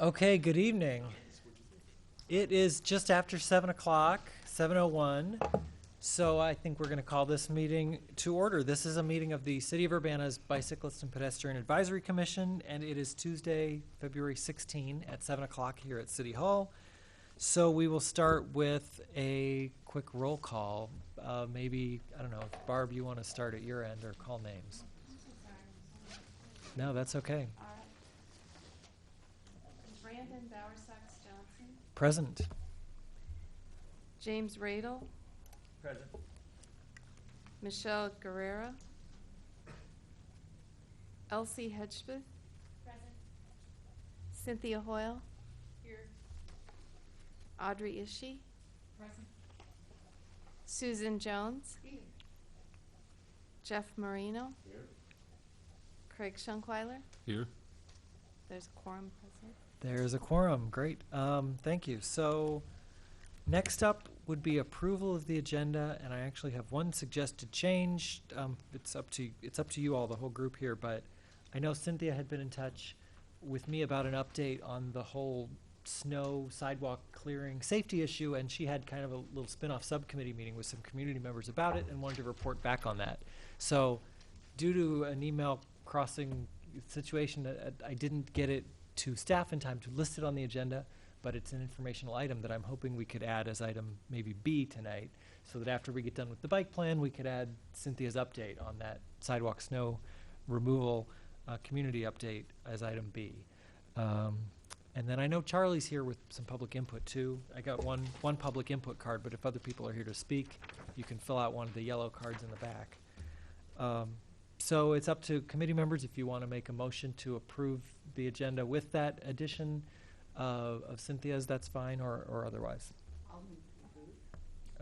Okay, good evening. It is just after 7 o'clock, 7:01, so I think we're going to call this meeting to order. This is a meeting of the City of Urbana's Bicyclist and Pedestrian Advisory Commission, and it is Tuesday, February 16 at 7 o'clock here at City Hall. So we will start with a quick roll call. Maybe, I don't know, if Barb, you want to start at your end or call names? No, that's okay. Brandon Bowersox-Johnson. Present. James Radel. Present. Michelle Guerrera. Elsie Hedgepeth. Present. Cynthia Hoyle. Here. Audrey Ishii. Present. Susan Jones. Here. Jeff Marino. Here. Craig Schunkweiler. Here. There's a quorum present. There's a quorum. Great. Thank you. So next up would be approval of the agenda, and I actually have one suggested change. It's up to you all, the whole group here, but I know Cynthia had been in touch with me about an update on the whole snow sidewalk clearing safety issue, and she had kind of a little spin-off subcommittee meeting with some community members about it and wanted to report back on that. So due to an email crossing situation, I didn't get it to staff in time to list it on the agenda, but it's an informational item that I'm hoping we could add as item maybe B tonight, so that after we get done with the bike plan, we could add Cynthia's update on that sidewalk snow removal community update as item B. And then I know Charlie's here with some public input too. I got one public input card, but if other people are here to speak, you can fill out one of the yellow cards in the back. So it's up to committee members if you want to make a motion to approve the agenda with that addition of Cynthia's, that's fine, or otherwise. I'll move to approve.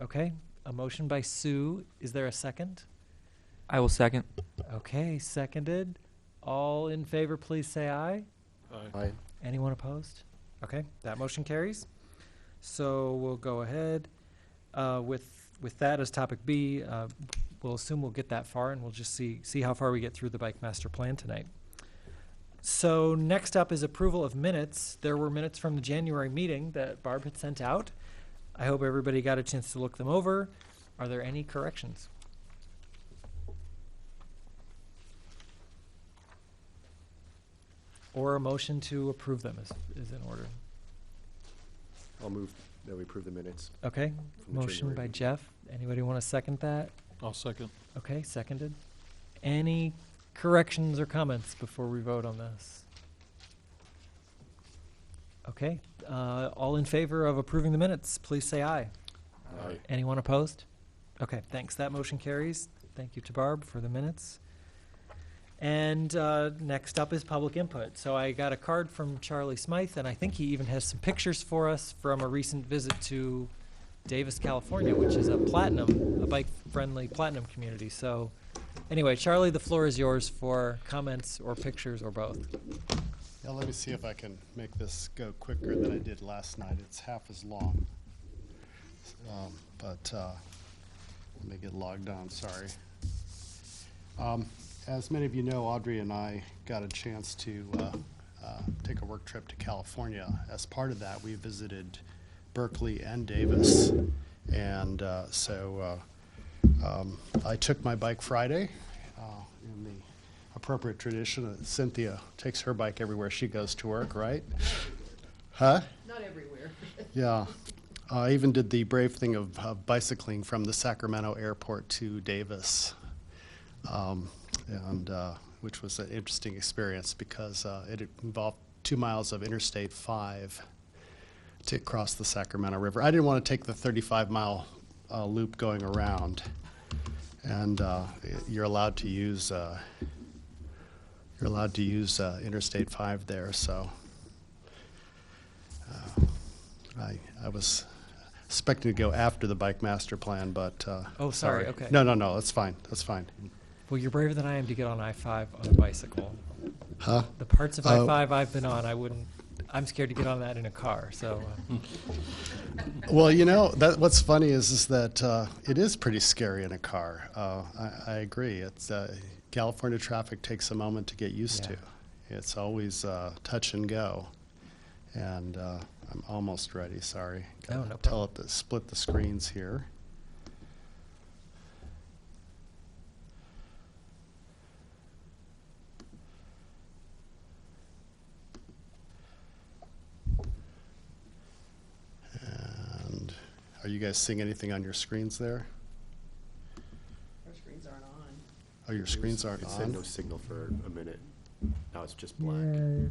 Okay, a motion by Sue. Is there a second? I will second. Okay, seconded. All in favor, please say aye. Aye. Anyone opposed? Okay, that motion carries. So we'll go ahead with that as topic B. We'll assume we'll get that far, and we'll just see how far we get through the bike master plan tonight. So next up is approval of minutes. There were minutes from the January meeting that Barb had sent out. I hope everybody got a chance to look them over. Are there any corrections? Or a motion to approve them is in order. I'll move that we approve the minutes. Okay, From the motion January by meeting. Jeff. Anybody want to second that? I'll second. Okay, seconded. Any corrections or comments before we vote on this? Okay, all in favor of approving the minutes, please say aye. Aye. Anyone opposed? Okay, thanks. That motion carries. Thank you to Barb for the minutes. And next up is public input. So I got a card from Charlie Smythe, and I think he even has some pictures for us from a recent visit to Davis, California, which is a bike-friendly platinum community. So anyway, Charlie, the floor is yours for comments or pictures or both. Yeah, let me see if I can make this go quicker than I did last night. It's half as long. But let me get logged on, sorry. As many of you know, Audrey and I got a chance to take a work trip to California. As part of that, we visited Berkeley and Davis. And so I took my bike Friday in the appropriate tradition. Cynthia takes her bike everywhere she goes to work, right? Huh? Not everywhere. Yeah. I even did the brave thing of bicycling from the Sacramento airport to Davis, which was an interesting experience because it involved 2 miles of Interstate 5 to cross the Sacramento River. I didn't want to take the 35-mile loop going around, and you're allowed to use Interstate 5 there. So I was expecting to go after the bike master plan, but Oh, sorry, okay. No, that's fine. That's fine. Well, you're braver than I am to get on I-5 on a bicycle. Huh? The parts of Oh. I-5 I've been on, I'm scared to get on that in a car, so. Well, what's funny is that it is pretty scary in a car. I agree. It's California traffic takes a moment to get used to. It's always touch and go. And I'm almost ready, sorry. No, Gotta no tell problem. it to split the screens here. And are you guys seeing anything on your screens there? Our screens aren't on. Oh, your screens aren't It said on? no signal for a minute. Now it's just black. Yeah,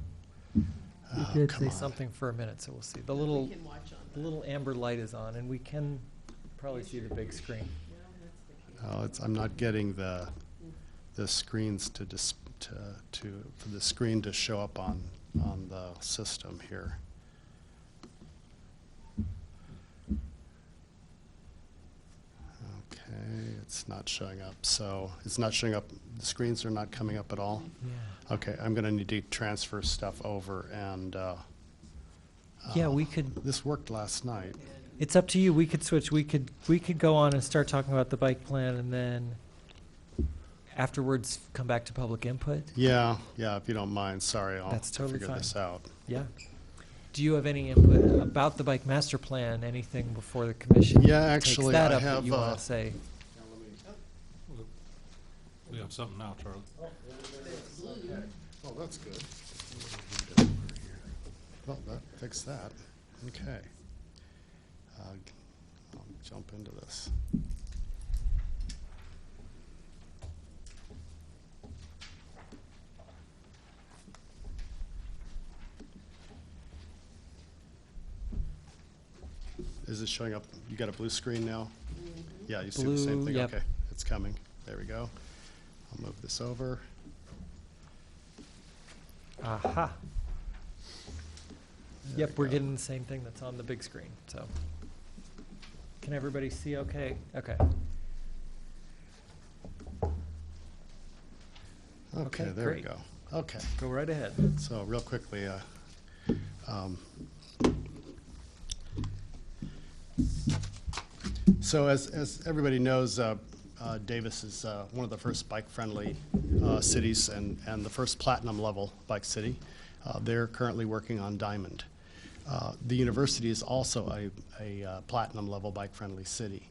Oh, we did come say on. something for a minute, so we'll see. The We little, can watch on the little amber light is on, and we can probably see the big screen. No, that's the key. Oh, I'm not getting the screens to for the screen to show up on the system here. Okay, it's not showing up. So it's not showing up. The screens are not coming up at all. Yeah. Okay, I'm going to need to transfer stuff over, and Yeah, we could, this worked last night. it's up to you. We could switch. We could go on and start talking about the bike plan, and then afterwards come back to public input. Yeah, if you don't mind. Sorry, I'll That's totally figure fine. this out. Yeah. Do you have any input about the bike master plan? Anything before the commission Yeah, takes actually, that I up that have, you want to say? We have something now, Charlie. Oh, that's good. Well, that fixed that. Okay. I'll jump into this. Is it showing up? You got a blue screen now? Yeah, you see the same Blue, thing? yep. Okay, it's coming. There we go. I'll move this over. Aha. There Yep, we we're go. getting the same thing that's on the big screen, so. Can everybody see okay? Okay. Okay, Okay, there we great. go. Okay. Go right ahead. So real quickly, so as everybody knows, Davis is one of the first bike-friendly cities and the first platinum level bike city. They're currently working on Diamond. The university is also a platinum level bike-friendly city.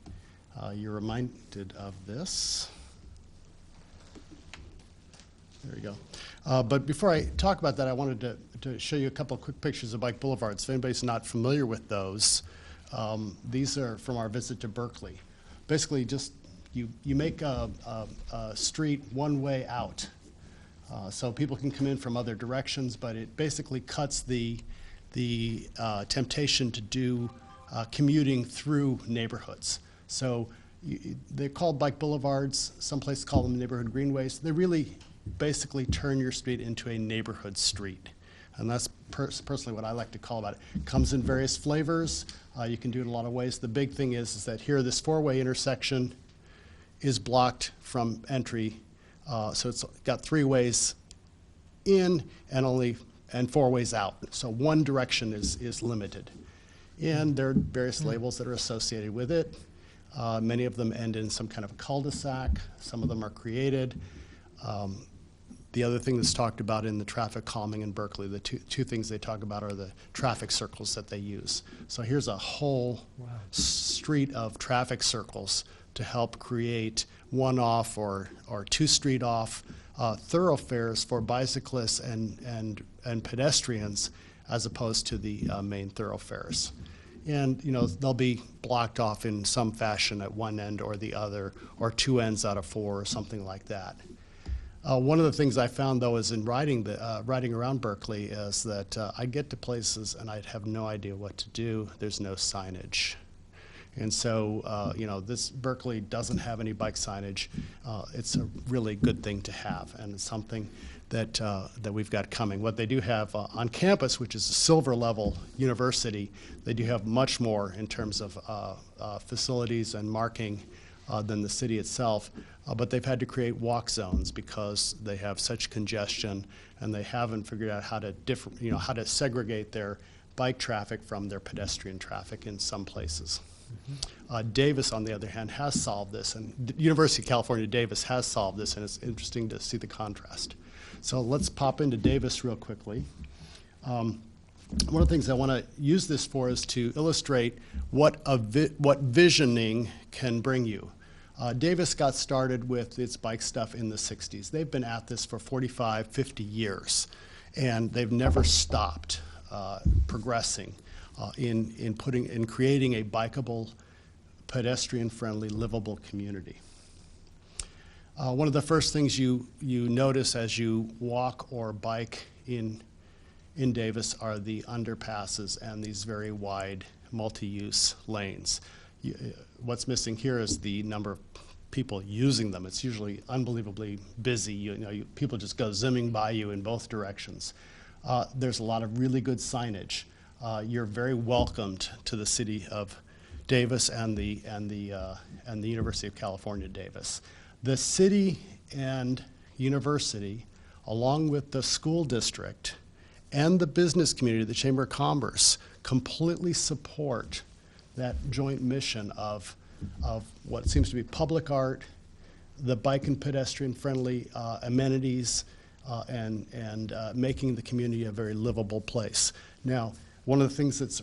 You're reminded of this. There you go. But before I talk about that, I wanted to show you a couple of quick pictures of bike boulevards. If anybody's not familiar with those, these are from our visit to Berkeley. Basically, just you make a street one way out. So people can come in from other directions, but it basically cuts the temptation to do commuting through neighborhoods. So they're called bike boulevards. Some places call them neighborhood greenways. They really basically turn your street into a neighborhood street. And that's personally what I like to call about it. Comes in various flavors. You can do it in a lot of ways. The big thing is that here, this four-way intersection is blocked from entry. So it's got 3 ways in and 4 ways out. So one direction is limited. And there are various labels that are associated with it. Many of them end in some kind of a cul-de-sac. Some of them are created. The other thing that's talked about in the traffic calming in Berkeley, the two things they talk about are the traffic circles that they use. So here's a whole street of traffic circles to help create one-off or two-street off thoroughfares for bicyclists and pedestrians as opposed to the main thoroughfares. And, you know, they'll be blocked off in some fashion at one end or the other, or 2 ends out of 4 or something like that. One of the things I found, though, is in riding around Berkeley is that I'd get to places and I'd have no idea what to do. There's no signage. And so, you know, this Berkeley doesn't have any bike signage. It's a really good thing to have, and it's something that we've got coming. What they do have on campus, which is a silver level university, they do have much more in terms of facilities and marking than the city itself. But they've had to create walk zones because they have such congestion, and they haven't figured out how to segregate their bike traffic from their pedestrian traffic in some places. Davis, on the other hand, has solved this, and the University of California, Davis has solved this, and it's interesting to see the contrast. So let's pop into Davis real quickly. one of the things I want to use this for is to illustrate what visioning can bring you. Davis got started with its bike stuff in the 60s. They've been at this for 45, 50 years, and they've never stopped progressing in creating a bikeable, pedestrian-friendly, livable community. One of the first things you notice as you walk or bike in Davis are the underpasses and these very wide multi-use lanes. What's missing here is the number of people using them. It's usually unbelievably busy. People just go zooming by you in both directions. There's a lot of really good signage. You're very welcomed to the city of Davis and the University of California, Davis. The city and university, along with the school district and the business community, the Chamber of Commerce, completely support that joint mission of what seems to be public art, the bike and pedestrian-friendly amenities, and making the community a very livable place. Now, one of the things that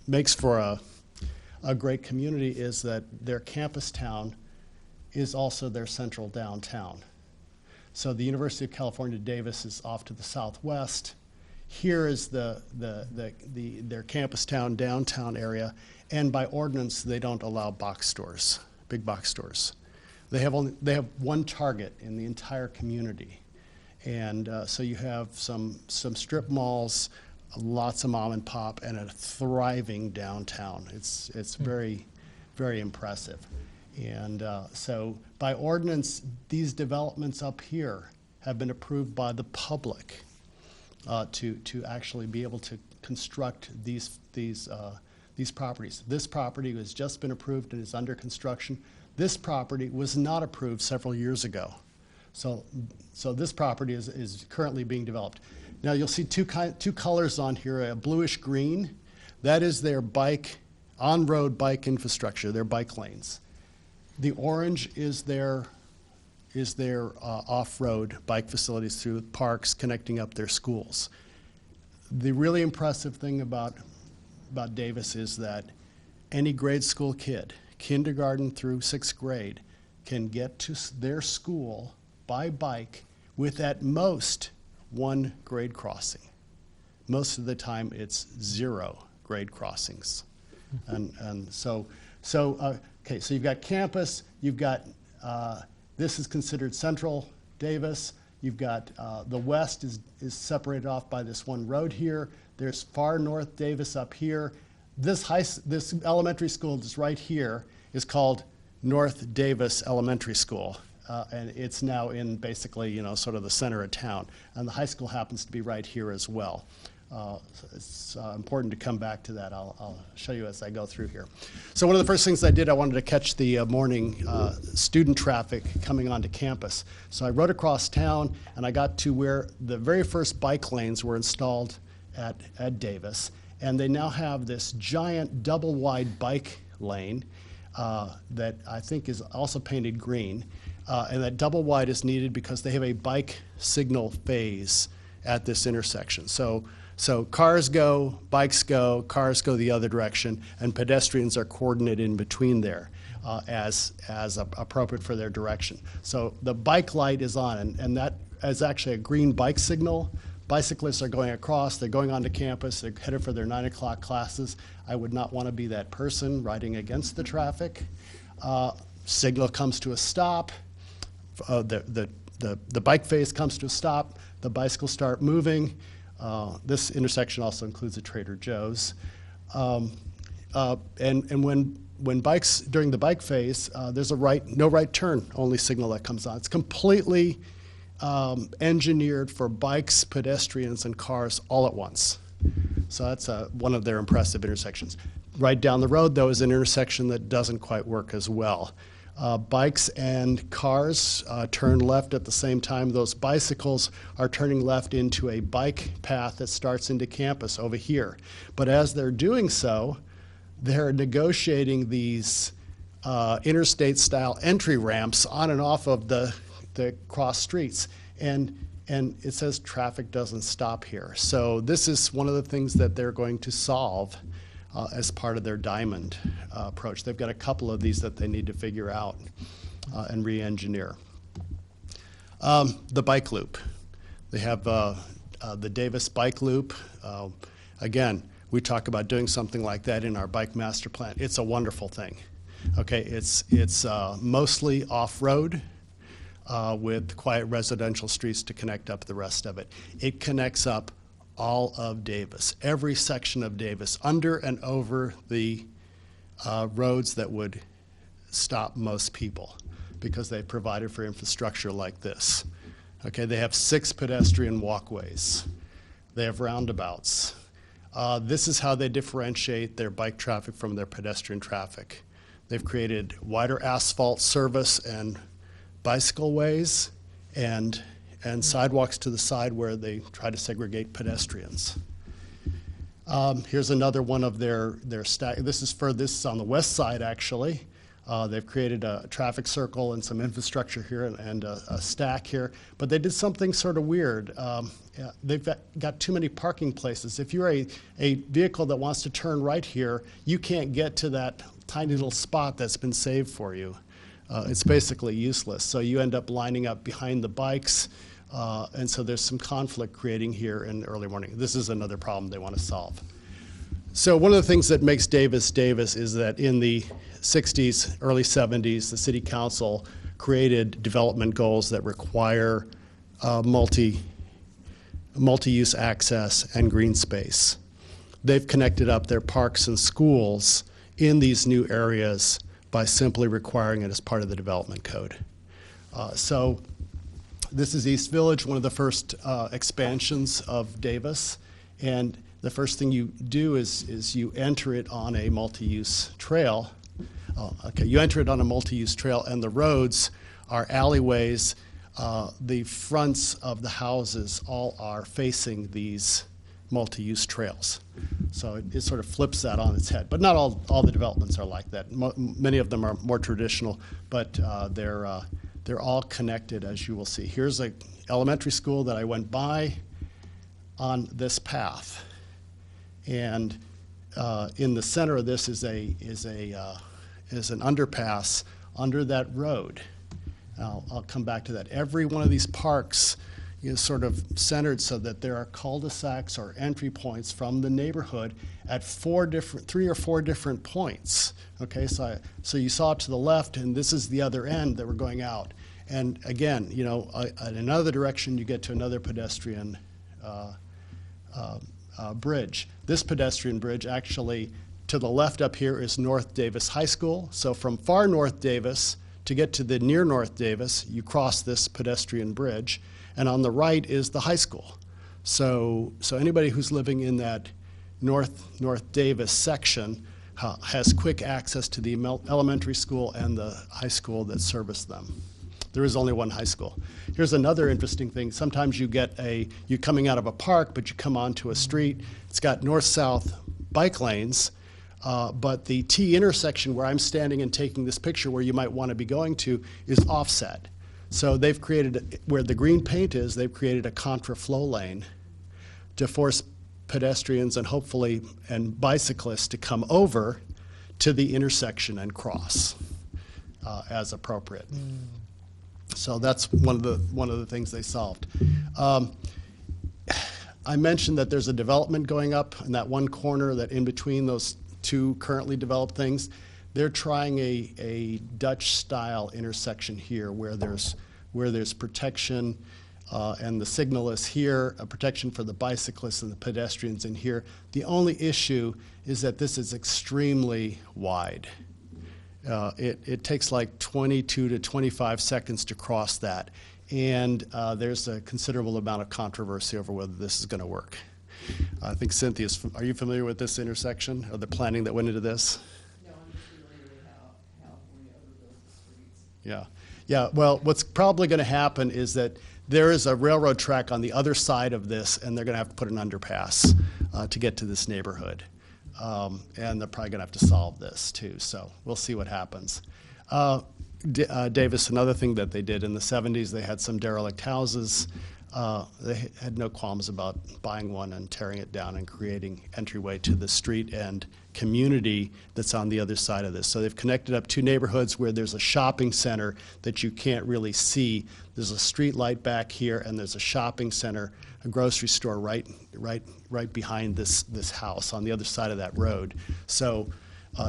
makes for a great community is that their campus town is also their central downtown. So the University of California, Davis is off to the southwest. Here is their campus town, downtown area, and by ordinance, they don't allow box stores, big box stores. They have one Target in the entire community. And so you have some strip malls, lots of mom and pop, and a thriving downtown. It's very, very impressive. And so by ordinance, these developments up here have been approved by the public to actually be able to construct these properties. This property has just been approved and is under construction. This property was not approved several years ago. So this property is currently being developed. Now you'll see two colors on here, a bluish green. That is their on-road bike infrastructure, their bike lanes. The orange is their off-road bike facilities through parks connecting up their schools. The really impressive thing about Davis is that any grade school kid, kindergarten through 6th grade, can get to their school by bike with at most 1 grade crossing. Most of the time it's 0 grade crossings. And so you've got campus, you've got, this is considered central Davis. You've got the west is separated off by this one road here. There's far north Davis up here. This elementary school that's right here is called North Davis Elementary School. And it's now in basically, sort of the center of town. And the high school happens to be right here as well. It's important to come back to that. I'll show you as I go through here. So one of the first things I did, I wanted to catch the morning student traffic coming onto campus. So I rode across town, and I got to where the very first bike lanes were installed at Davis. And they now have this giant double-wide bike lane that I think is also painted green. And that double wide is needed because they have a bike signal phase at this intersection. So cars go, bikes go, cars go the other direction, and pedestrians are coordinated in between there as appropriate for their direction. So the bike light is on, and that is actually a green bike signal. Bicyclists are going across, they're going onto campus, they're headed for their 9 o'clock classes. I would not want to be that person riding against the traffic. Signal comes to a stop. The bike phase comes to a stop. The bicycles start moving. This intersection also includes a Trader Joe's. And when bikes, during the bike phase, there's a no right turn only signal that comes on. It's completely engineered for bikes, pedestrians, and cars all at once. So that's one of their impressive intersections. Right down the road, though, is an intersection that doesn't quite work as well. Bikes and cars turn left at the same time. Those bicycles are turning left into a bike path that starts into campus over here. But as they're doing so, they're negotiating these interstate-style entry ramps on and off of the cross streets. And And it says traffic doesn't stop here. So this is one of the things that they're going to solve as part of their diamond approach. They've got a couple of these that they need to figure out and re-engineer. The bike loop. They have the Davis bike loop. Again, we talk about doing something like that in our bike master plan. It's a wonderful thing. Okay, it's mostly off-road with quiet residential streets to connect up the rest of it. It connects up all of Davis, every section of Davis, under and over the roads that would stop most people because they provided for infrastructure like this. Okay, they have 6 pedestrian walkways. They have roundabouts. This is how they differentiate their bike traffic from their pedestrian traffic. They've created wider asphalt service and bicycle ways and sidewalks to the side where they try to segregate pedestrians. Here's another one of their stack. This is on the west side, actually. They've created a traffic circle and some infrastructure here and a stack here. But they did something sort of weird. They've got too many parking places. If you're a vehicle that wants to turn right here, you can't get to that tiny little spot that's been saved for you. It's basically useless. So you end up lining up behind the bikes. And so there's some conflict creating here in the early morning. This is another problem they want to solve. So one of the things that makes Davis Davis is that in the 60s, early 70s, the city council created development goals that require multi-use access and green space. They've connected up their parks and schools in these new areas by simply requiring it as part of the development code. So this is East Village, one of the first expansions of Davis. And the first thing you do is you enter it on a multi-use trail. You enter it on a multi-use trail, and the roads are alleyways. The fronts of the houses all are facing these multi-use trails. So it sort of flips that on its head. But not all the developments are like that. Many of them are more traditional, but they're all connected, as you will see. Here's an elementary school that I went by on this path. And in the center of this is an underpass under that road. I'll come back to that. Every one of these parks is sort of centered so that there are cul-de-sacs or entry points from the neighborhood at 3 or 4 different points. Okay, so you saw to the left, and this is the other end that we're going out. And again, in another direction, you get to another pedestrian bridge. This pedestrian bridge, actually, to the left up here is North Davis High School. So from far North Davis to get to the near North Davis, you cross this pedestrian bridge. And on the right is the high school. So anybody who's living in that North Davis section has quick access to the elementary school and the high school that service them. There is only one high school. Here's another interesting thing. Sometimes you're coming out of a park, but you come onto a street. It's got north-south bike lanes, but the T intersection where I'm standing and taking this picture where you might want to be going to is offset. So they've created, where the green paint is, they've created a contra flow lane to force pedestrians and hopefully bicyclists to come over to the intersection and cross as appropriate. So that's one of the things they solved. I mentioned that there's a development going up in that one corner, that in between those 2 currently developed things. They're trying a Dutch-style intersection here where there's protection and the signal is here, a protection for the bicyclists and the pedestrians in here. The only issue is that this is extremely wide. It takes like 22 to 25 seconds to cross that, and there's a considerable amount of controversy over whether this is going to work. I think are you familiar with this intersection or the planning that went into this? Yeah. Well, what's probably going to happen is that there is a railroad track on the other side of this, and they're going to have to put an underpass to get to this neighborhood. And they're probably going to have to solve this, too. So we'll see what happens. Davis, another thing that they did in the 70s, they had some derelict houses. they had no qualms about buying one and tearing it down and creating entryway to the street and community that's on the other side of this. So they've connected up two neighborhoods where there's a shopping center that you can't really see. There's a street light back here, and there's a shopping center, a grocery store right behind this house on the other side of that road. So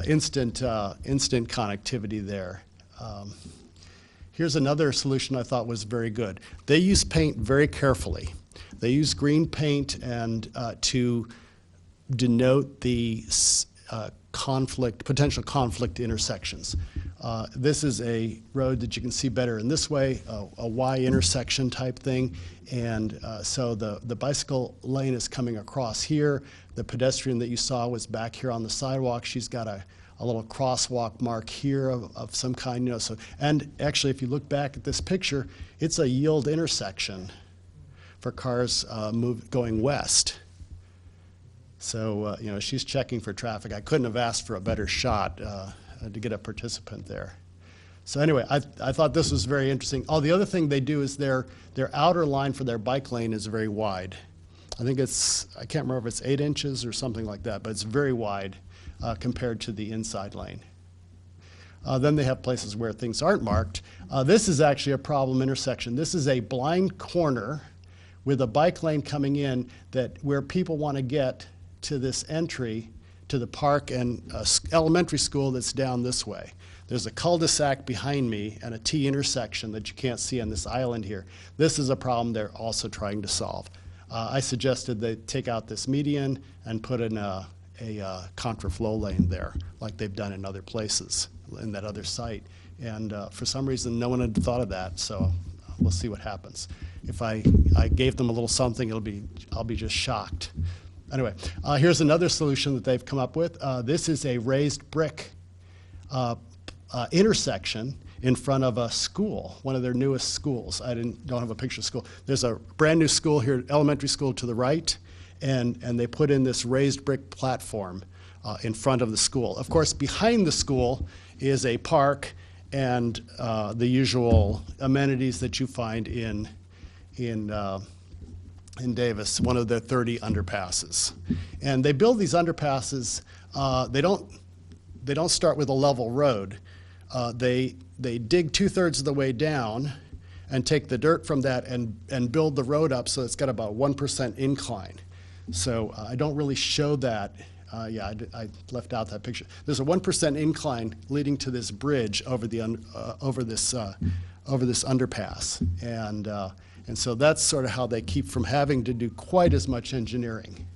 instant connectivity there. Here's another solution I thought was very good. They use paint very carefully. They use green paint and to denote the potential conflict intersections. This is a road that you can see better in this way, a Y intersection type thing. And so the bicycle lane is coming across here. The pedestrian that you saw was back here on the sidewalk. She's got a little crosswalk mark here of some kind, you know. So, and actually, if you look back at this picture, it's a yield intersection for cars going west. So, you know, she's checking for traffic. I couldn't have asked for a better shot to get a participant there. So anyway, I thought this was very interesting. Oh, the other thing they do is their outer line for their bike lane is very wide. I think I can't remember if it's 8 inches or something like that, but it's very wide compared to the inside lane. Then they have places where things aren't marked. This is actually a problem intersection. This is a blind corner with a bike lane coming in where people want to get to this entry to the park and elementary school that's down this way. There's a cul-de-sac behind me and a T intersection that you can't see on this island here. This is a problem they're also trying to solve. I suggested they take out this median and put in a contraflow lane there, like they've done in other places, in that other site. And for some reason, no one had thought of that, so we'll see what happens. If I gave them a little something, I'll be just shocked. Anyway, here's another solution that they've come up with. This is a raised brick intersection in front of a school, one of their newest schools. I don't have a picture of school. There's a brand new school here, elementary school to the right, and they put in this raised brick platform in front of the school. Of course, behind the school is a park and the usual amenities that you find in Davis, one of the 30 underpasses. And they build these underpasses, they don't start with a level road. They dig 2/3 of the way down and take the dirt from that and build the road up so it's got about 1% incline. So I don't really show that. I left out that picture. There's a 1% incline leading to this bridge over this underpass, and so that's sort of how they keep from having to do quite as much engineering.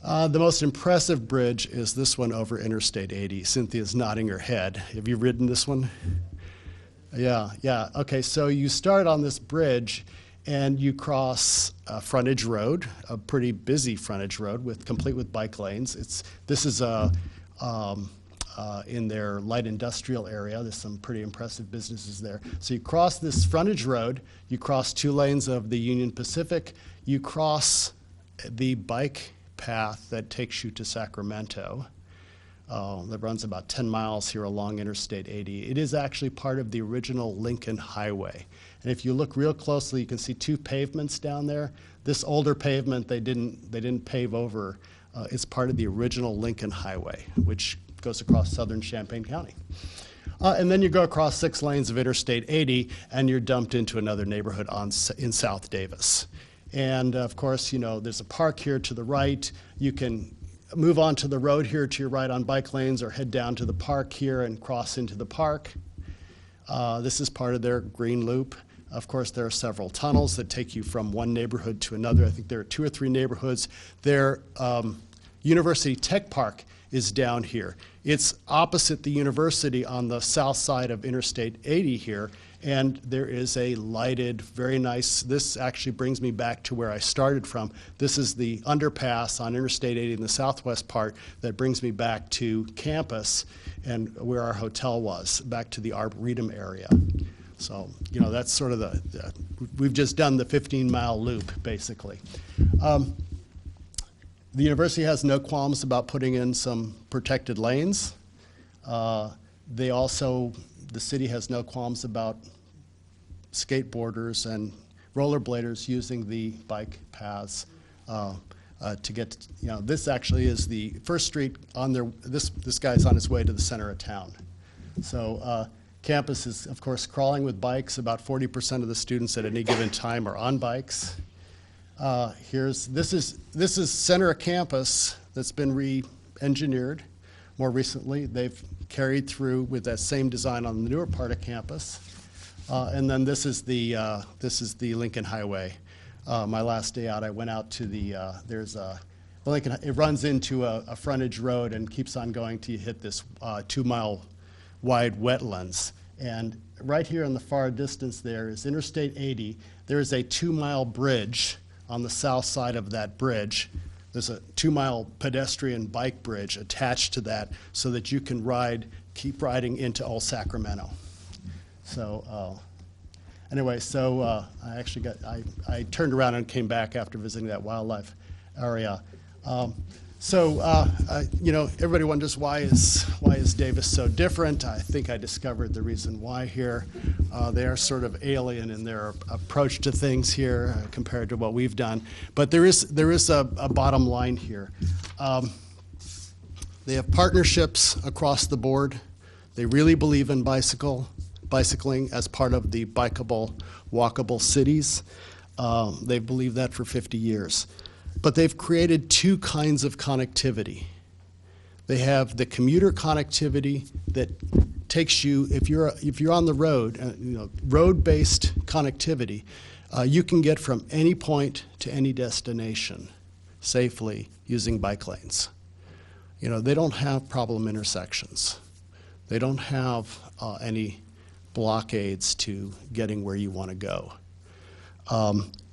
The most impressive bridge is this one over Interstate 80. Cynthia's nodding her head. Have you ridden this one? Yeah. Okay, so you start on this bridge and you cross a frontage road, a pretty busy frontage road complete with bike lanes. This is in their light industrial area. There's some pretty impressive businesses there. So you cross this frontage road, you cross 2 lanes of the Union Pacific, you cross the bike path that takes you to Sacramento. That runs about 10 miles here along Interstate 80. It is actually part of the original Lincoln Highway. And if you look real closely, you can see 2 pavements down there. This older pavement they didn't pave over. It's part of the original Lincoln Highway, which goes across southern Champaign County. And then you go across 6 lanes of Interstate 80, and you're dumped into another neighborhood in South Davis. And of course, you know, there's a park here to the right. You can move on to the road here to your right on bike lanes, or head down to the park here and cross into the park. This is part of their green loop. Of course, there are several tunnels that take you from one neighborhood to another. I think there are 2 or 3 neighborhoods. Their University Tech Park is down here. It's opposite the university on the south side of Interstate 80 here, and there is a lighted, very nice, this actually brings me back to where I started from. This is the underpass on Interstate 80 in the southwest part that brings me back to campus and where our hotel was, back to the Arboretum area. So, you know, that's sort of we've just done the 15-mile loop, basically. The university has no qualms about putting in some protected lanes. The city has no qualms about skateboarders and rollerbladers using the bike paths to get, this actually is the first street on their, this guy's on his way to the center of town. So campus is, of course, crawling with bikes. About 40% of the students at any given time are on bikes. This is center of campus that's been re-engineered more recently. They've carried through with that same design on the newer part of campus. And then this is the Lincoln Highway. My last day out, I went out to there's a Lincoln. It runs into a frontage road and keeps on going till you hit this 2-mile wide wetlands. And right here in the far distance there is Interstate 80. There is a 2-mile bridge on the south side of that bridge. There's a 2-mile pedestrian bike bridge attached to that so that you can keep riding into Old Sacramento. So anyway, so I actually I turned around and came back after visiting that wildlife area. Everybody wonders why is Davis so different? I think I discovered the reason why here. They are sort of alien in their approach to things here compared to what we've done. But there is a bottom line here. They have partnerships across the board. They really believe in bicycling as part of the bikeable, walkable cities. They've believed that for 50 years. But they've created two kinds of connectivity. They have the commuter connectivity that takes you, if you're on the road, road-based connectivity, you can get from any point to any destination safely using bike lanes. They don't have problem intersections. They don't have any blockades to getting where you want to go.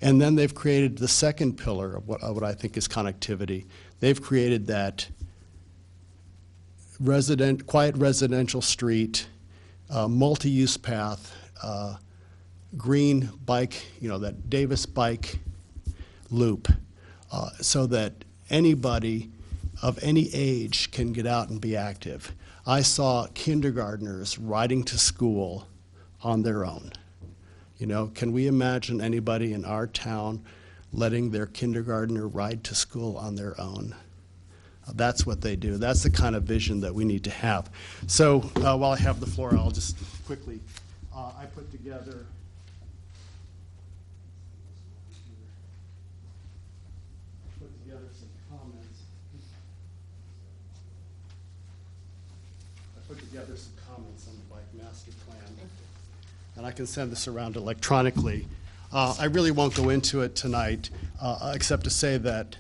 And then they've created the second pillar of what I think is connectivity. They've created that quiet residential street, multi-use path, green bike, that Davis bike loop, so that anybody of any age can get out and be active. I saw kindergartners riding to school on their own. Can we imagine anybody in our town letting their kindergartner ride to school on their own? That's what they do. That's the kind of vision that we need to have. So while I have the floor, I'll just quickly, I put together some comments. I put together some comments on the bike master plan. And I can send this around electronically. I really won't go into it tonight, except to say that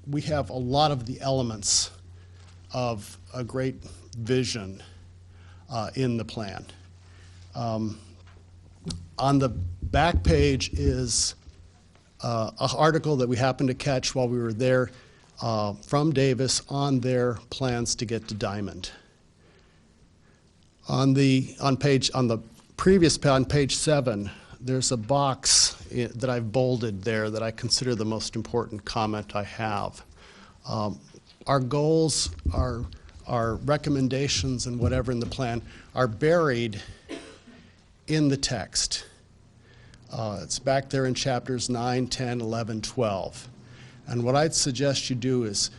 we have a lot of the elements of a great vision in the plan. On the back page is an article that we happened to catch while we were there from Davis on their plans to get to Diamond. On page 7, there's a box that I've bolded there that I consider the most important comment I have. Our goals, our recommendations, and whatever in the plan are buried in the text. It's back there in chapters 9, 10, 11, 12. And what I'd suggest you do is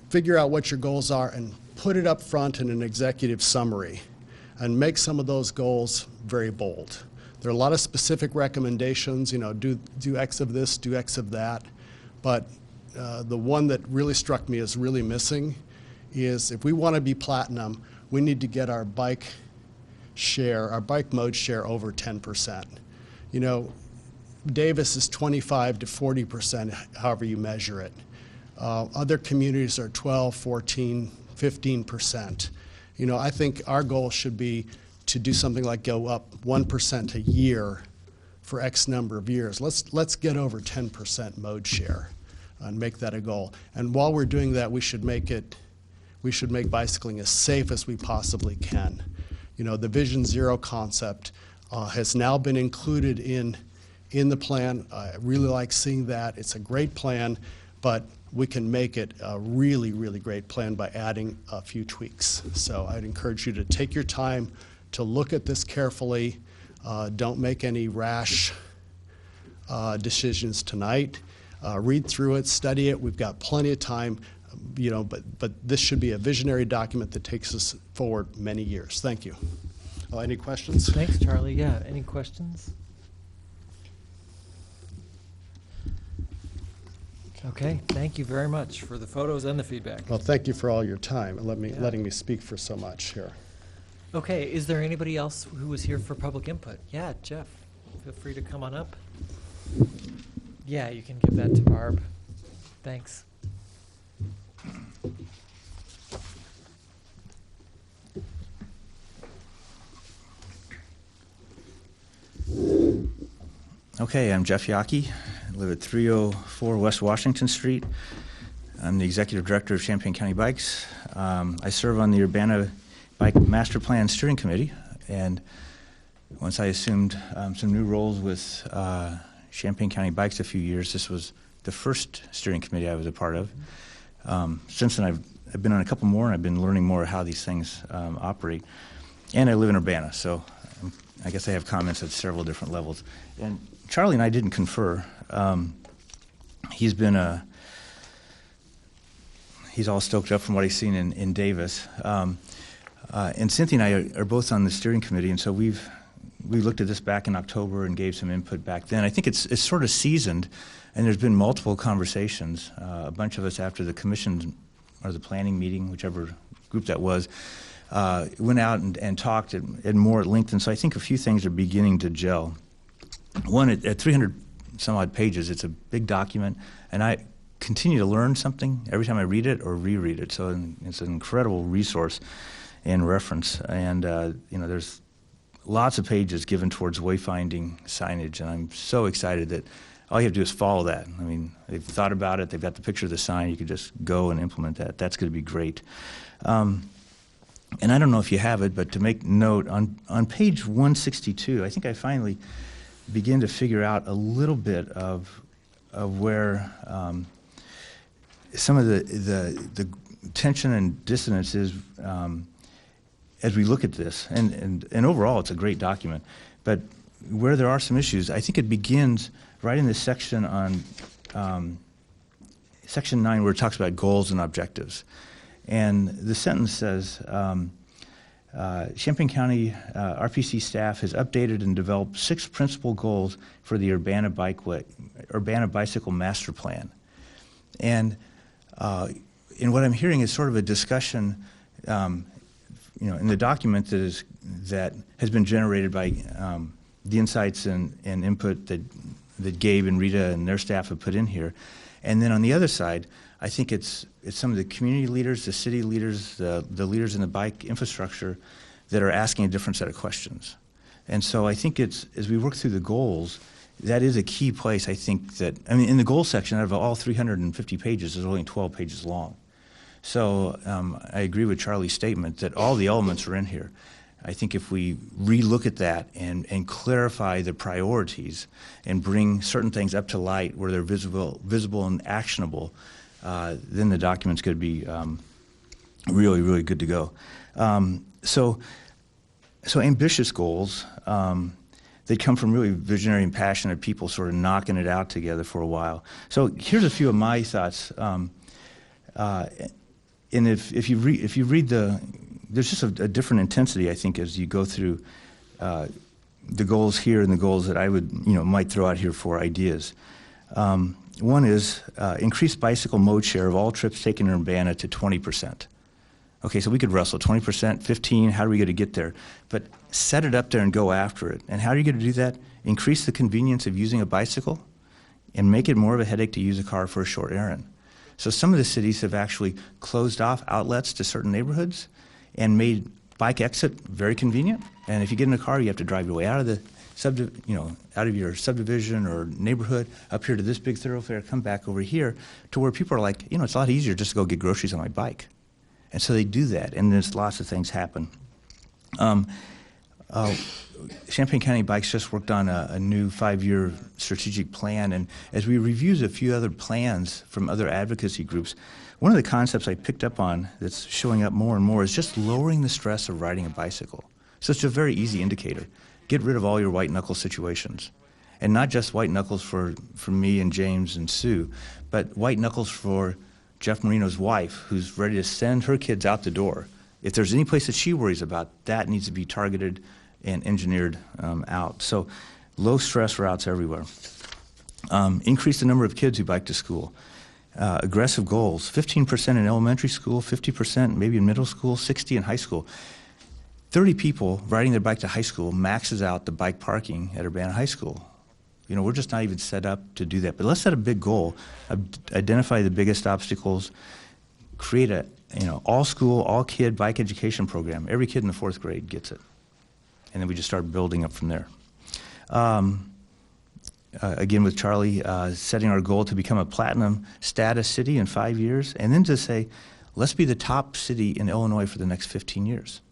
figure out what your goals are and put it up front in an executive summary and make some of those goals very bold. There are a lot of specific recommendations, do X of this, do X of that, but the one that really struck me as really missing is if we want to be platinum, we need to get our bike mode share over 10%. Davis is 25 to 40%, however you measure it. Other communities are 12, 14, 15%. I think our goal should be to do something like go up 1% a year for X number of years. Let's get over 10% mode share and make that a goal. And while we're doing that, we should make bicycling as safe as we possibly can. The Vision Zero concept has now been included in the plan. I really like seeing that. It's a great plan, but we can make it a really, really great plan by adding a few tweaks. So I'd encourage you to take your time to look at this carefully. Don't make any rash decisions tonight. Read through it, study it. We've got plenty of time, but this should be a visionary document that takes us forward many years. Thank you. Any questions? Thanks, Charlie. Yeah, any questions? Okay, thank you very much for the photos and the feedback. Well, thank you for all your time and letting me speak for so much here. Okay, is there anybody else who was here for public input? Yeah, Jeff, feel free to come on up. Yeah, you can give that to Barb. Thanks. Okay, I'm Jeff Yockey. I live at 304 West Washington Street. I'm the Executive Director of Champaign County Bikes. I serve on the Urbana Bike Master Plan Steering Committee, and once I assumed some new roles with Champaign County Bikes a few years, this was the first steering committee I was a part of. Since then, I've been on a couple more, and I've been learning more how these things operate. And I live in Urbana, so I guess I have comments at several different levels. And Charlie and I didn't confer. He's all stoked up from what he's seen in Davis. And Cynthia and I are both on the steering committee, and so we looked at this back in October and gave some input back then. I think it's sort of seasoned, and there's been multiple conversations. A bunch of us after the commission or the planning meeting, whichever group that was, went out and talked at more length, and so I think a few things are beginning to gel. One, at 300 some odd pages, it's a big document, and I continue to learn something every time I read it or reread it, so it's an incredible resource and reference. And there's lots of pages given towards wayfinding signage, and I'm so excited that all you have to do is follow that. I mean, they've thought about it, they've got the picture of the sign, you can just go and implement that. That's going to be great. And I don't know if you have it, but to make note, on page 162, I think I finally begin to figure out a little bit of where some of the tension and dissonance is as we look at this. And overall, it's a great document. But where there are some issues, I think it begins right in this section on section 9, where it talks about goals and objectives. And the sentence says, Champaign County RPC staff has updated and developed 6 principal goals for the Urbana Bicycle Master Plan. And what I'm hearing is sort of a discussion, in the document that has been generated by the insights and input that Gabe and Rita and their staff have put in here. And then on the other side, I think it's some of the community leaders, the city leaders, the leaders in the bike infrastructure that are asking a different set of questions. And so I think as we work through the goals, that is a key place. I think in the goal section, out of all 350 pages, there's only 12 pages long. So I agree with Charlie's statement that all the elements are in here. I think if we relook at that and clarify the priorities and bring certain things up to light where they're visible and actionable, then the document's going to be really, really good to go. So ambitious goals, they come from really visionary and passionate people sort of knocking it out together for a while. So here's a few of my thoughts. And if you read there's just a different intensity, I think, as you go through the goals here and the goals that I would, might throw out here for ideas. One is increase bicycle mode share of all trips taken in Urbana to 20%. Okay, so we could wrestle 20%, 15, how are we going to get there? But set it up there and go after it. And how are you going to do that? Increase the convenience of using a bicycle and make it more of a headache to use a car for a short errand. So some of the cities have actually closed off outlets to certain neighborhoods and made bike exit very convenient. And if you get in a car, you have to drive your way out of the out of your subdivision or neighborhood up here to this big thoroughfare, come back over here to where people are like, it's a lot easier just to go get groceries on my bike. And so they do that, and there's lots of things happen. Champaign County Bikes just worked on a new 5-year strategic plan, and as we reviewed a few other plans from other advocacy groups, one of the concepts I picked up on that's showing up more and more is just lowering the stress of riding a bicycle. So it's a very easy indicator. get rid of all your white knuckle situations. And not just white knuckles for me and James and Sue, but white knuckles for Jeff Marino's wife, who's ready to send her kids out the door. If there's any place that she worries about, that needs to be targeted and engineered out. So low stress routes everywhere. Increase the number of kids who bike to school. Aggressive goals, 15% in elementary school, 50% maybe in middle school, 60 in high school. 30 people riding their bike to high school maxes out the bike parking at Urbana High School. You know, we're just not even set up to do that. But let's set a big goal, identify the biggest obstacles, create a, all school, all kid bike education program. Every kid in the 4th grade gets it. And then we just start building up from there. Again, with Charlie, setting our goal to become a platinum status city in 5 years, and then to say, let's be the top city in Illinois for the next 15 years.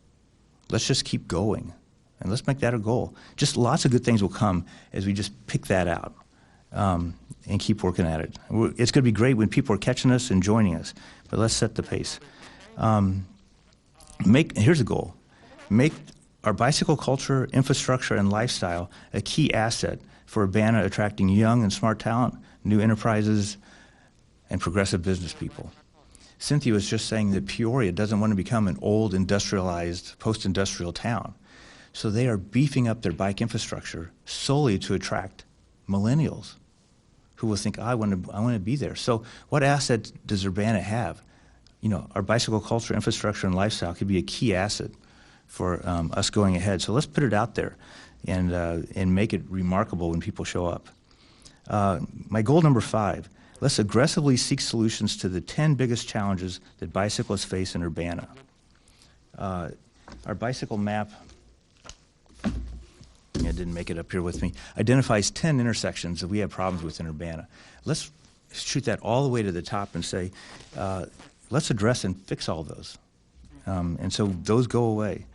Let's just keep going. And let's make that a goal. Just lots of good things will come as we just pick that out and keep working at it. It's going to be great when people are catching us and joining us, but let's set the pace. Here's a goal. Make our bicycle culture, infrastructure, and lifestyle a key asset for Urbana, attracting young and smart talent, new enterprises, and progressive business people. Cynthia was just saying that Peoria doesn't want to become an old industrialized, post-industrial town. So they are beefing up their bike infrastructure solely to attract millennials who will think, I want to be there. So what asset does Urbana have? Our bicycle culture, infrastructure, and lifestyle could be a key asset for us going ahead. So let's put it out there and make it remarkable when people show up. My goal number 5, let's aggressively seek solutions to the 10 biggest challenges that bicyclists face in Urbana. Our bicycle map, I didn't make it up here with me, identifies 10 intersections that we have problems with in Urbana. Let's shoot that all the way to the top and say, let's address and fix all those. And so those go away.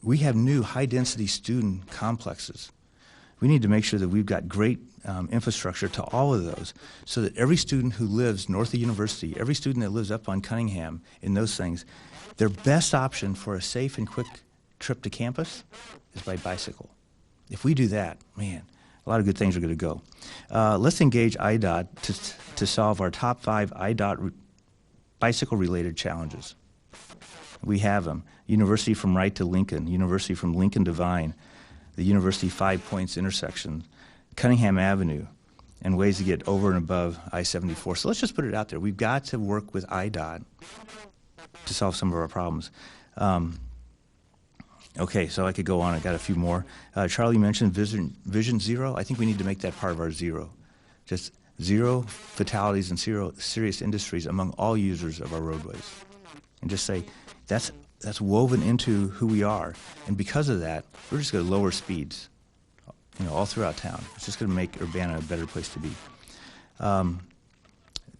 We have new high-density student complexes. We need to make sure that we've got great infrastructure to all of those so that every student who lives north of University, every student that lives up on Cunningham in those things, their best option for a safe and quick trip to campus is by bicycle. If we do that, man, a lot of good things are going to go. Let's engage IDOT to solve our top 5 IDOT bicycle-related challenges. We have them. University from Wright to Lincoln, University from Lincoln to Vine, the University 5 Points intersection, Cunningham Avenue, and ways to get over and above I-74. So let's just put it out there. We've got to work with IDOT to solve some of our problems. Okay, so I could go on. I got a few more. Charlie mentioned Vision Zero. I think we need to make that part of our zero. Just 0 fatalities and 0 serious injuries among all users of our roadways. And just say, that's woven into who we are. And because of that, we're just going to lower speeds, all throughout town. It's just going to make Urbana a better place to be.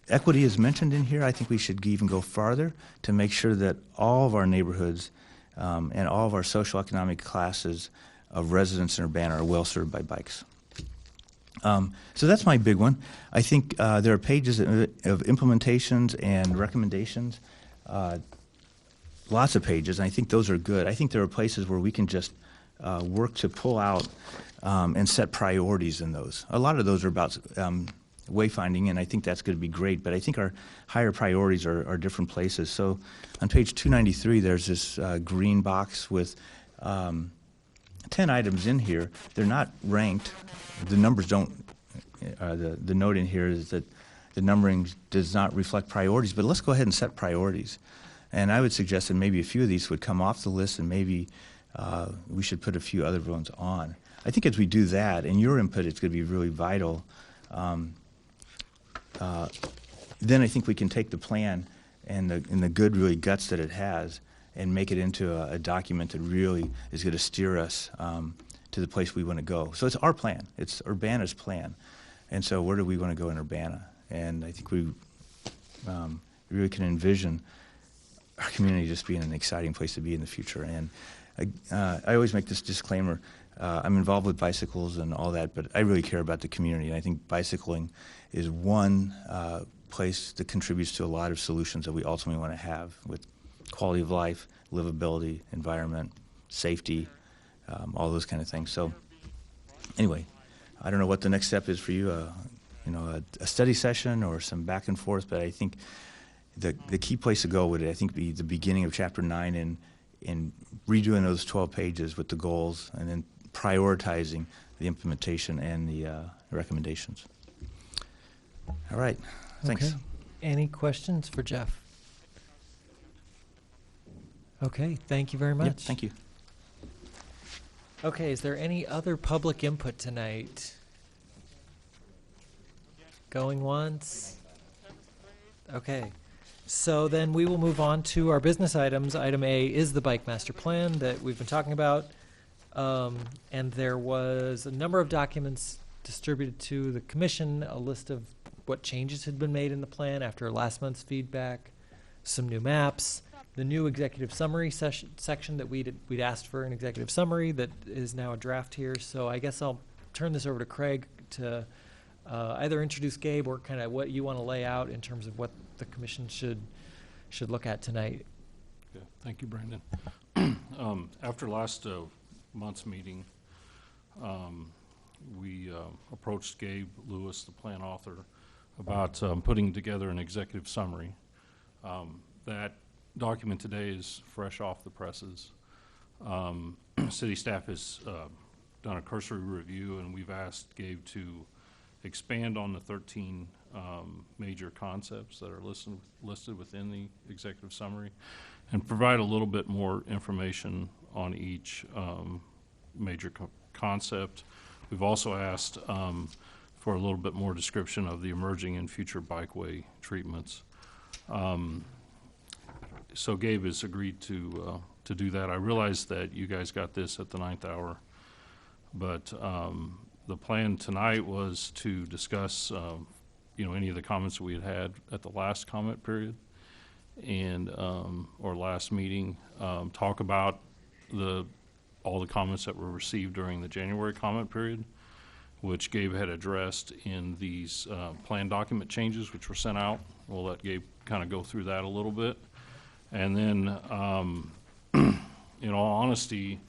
Equity is mentioned in here. I think we should even go farther to make sure that all of our neighborhoods and all of our social economic classes of residents in Urbana are well served by bikes. So that's my big one. I think there are pages of implementations and recommendations, lots of pages, and I think those are good. I think there are places where we can just work to pull out and set priorities in those. A lot of those are about wayfinding, and I think that's going to be great, but I think our higher priorities are different places. So on page 293, there's this green box with 10 items in here. They're not ranked. The numbers don't, the note in here is that the numbering does not reflect priorities, but let's go ahead and set priorities. And I would suggest that maybe a few of these would come off the list and maybe we should put a few other ones on. I think as we do that, and your input is going to be really vital, then I think we can take the plan and the good really guts that it has and make it into a document that really is going to steer us to the place we want to go. So it's our plan. It's Urbana's plan. And so where do we want to go in Urbana? And I think we really can envision our community just being an exciting place to be in the future. And I always make this disclaimer. I'm involved with bicycles and all that, but I really care about the community. And I think bicycling is one place that contributes to a lot of solutions that we ultimately want to have with quality of life, livability, environment, safety, all those kind of things. So anyway, I don't know what the next step is for you, a study session or some back and forth, but I think the key place to go would, I think, be the beginning of Chapter 9 and redoing those 12 pages with the goals and then prioritizing the implementation and the recommendations. All right. Thanks. Okay. Any questions for Jeff? Okay, thank you very much. Yep, thank you. Okay, is there any other public input tonight? Going once? Okay, so then we will move on to our business items. Item A is the bike master plan that we've been talking about. And there was a number of documents distributed to the commission, a list of what changes had been made in the plan after last month's feedback, some new maps, the new executive summary section that we'd asked for an executive summary that is now a draft here. So I guess I'll turn this over to Craig to either introduce Gabe or kind of what you want to lay out in terms of what the commission should look at tonight. Okay, thank you, Brandon. After last month's meeting, we approached Gabe Lewis, the plan author, about putting together an executive summary. That document today is fresh off the presses. City staff has done a cursory review, and we've asked Gabe to expand on the 13 major concepts that are listed within the executive summary and provide a little bit more information on each major concept. We've also asked for a little bit more description of the emerging and future bikeway treatments. So Gabe has agreed to do that. I realize that you guys got this at the 9th hour, but the plan tonight was to discuss any of the comments that we had at the last comment period and or last meeting, talk about all the comments that were received during the January comment period, which Gabe had addressed in these plan document changes which were sent out. We'll let Gabe kind of go through that a little bit. And then, in all honesty,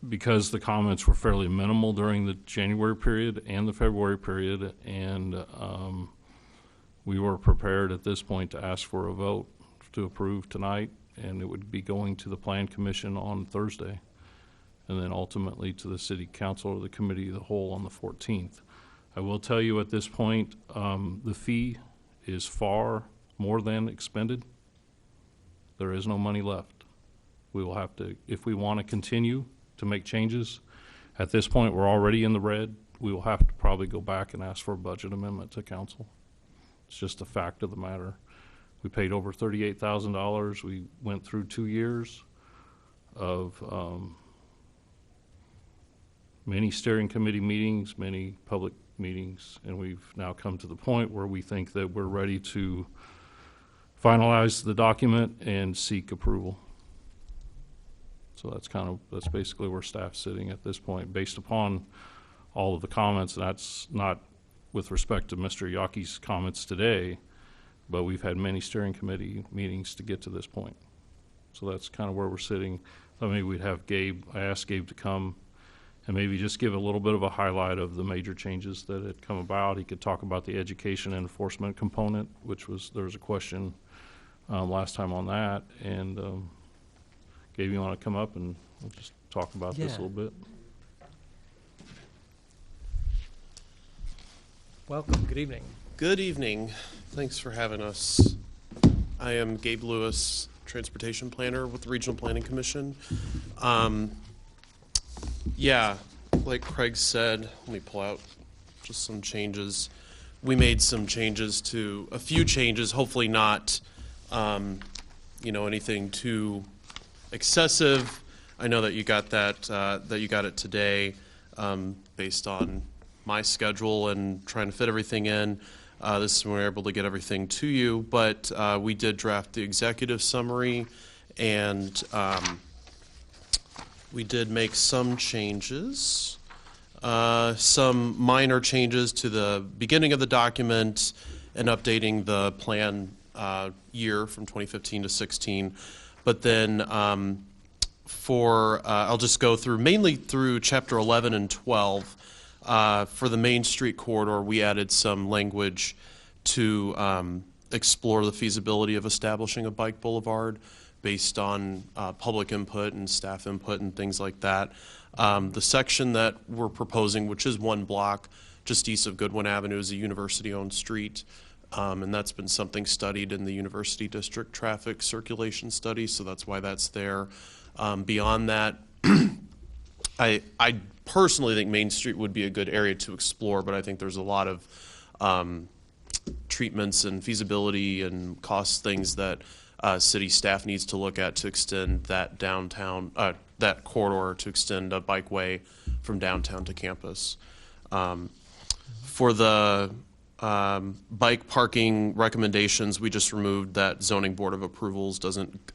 because the comments were fairly minimal during the January period and the February period, and we were prepared at this point to ask for a vote to approve tonight, and it would be going to the Plan Commission on Thursday, and then ultimately to the City Council or the Committee of the Whole on the 14th. I will tell you at this point, the fee is far more than expended. There is no money left. We will have to, if we want to continue to make changes, at this point we're already in the red. We will have to probably go back and ask for a budget amendment to council. It's just a fact of the matter. We paid over $38,000. We went through 2 years of many steering committee meetings, many public meetings, and we've now come to the point where we think that we're ready to finalize the document and seek approval. So that's basically where staff's sitting at this point, based upon all of the comments. And that's not with respect to Mr. Yaki's comments today, but we've had many steering committee meetings to get to this point. So that's kind of where we're sitting. So maybe we'd have Gabe, I asked Gabe to come and maybe just give a little bit of a highlight of the major changes that had come about. He could talk about the education and enforcement component, which there was a question last time on that. And Gabe, you want to come up and we'll just talk about this a little bit? Welcome, good evening. Good evening. Thanks for having us. I am Gabe Lewis, Transportation Planner with the Regional Planning Commission. Like Craig said, let me pull out just some changes. We made some changes to, a few changes, hopefully not, anything too excessive. I know that you got that you got it today based on my schedule and trying to fit everything in. This is when we were able to get everything to you, but we did draft the executive summary, and we did make some changes, some minor changes to the beginning of the document and updating the plan year from 2015 to 16. But then I'll just go through mainly through chapter 11 and 12. For the Main Street corridor, we added some language to explore the feasibility of establishing a bike boulevard based on public input and staff input and things like that. The section that we're proposing, which is one block just east of Goodwin Avenue, is a university-owned street. And that's been something studied in the University District Traffic Circulation Study, so that's why that's there. Beyond that, I personally think Main Street would be a good area to explore, but I think there's a lot of treatments and feasibility and cost things that city staff needs to look at to extend that downtown, that corridor, to extend a bikeway from downtown to campus. For the bike parking recommendations, we just removed that zoning board of approvals doesn't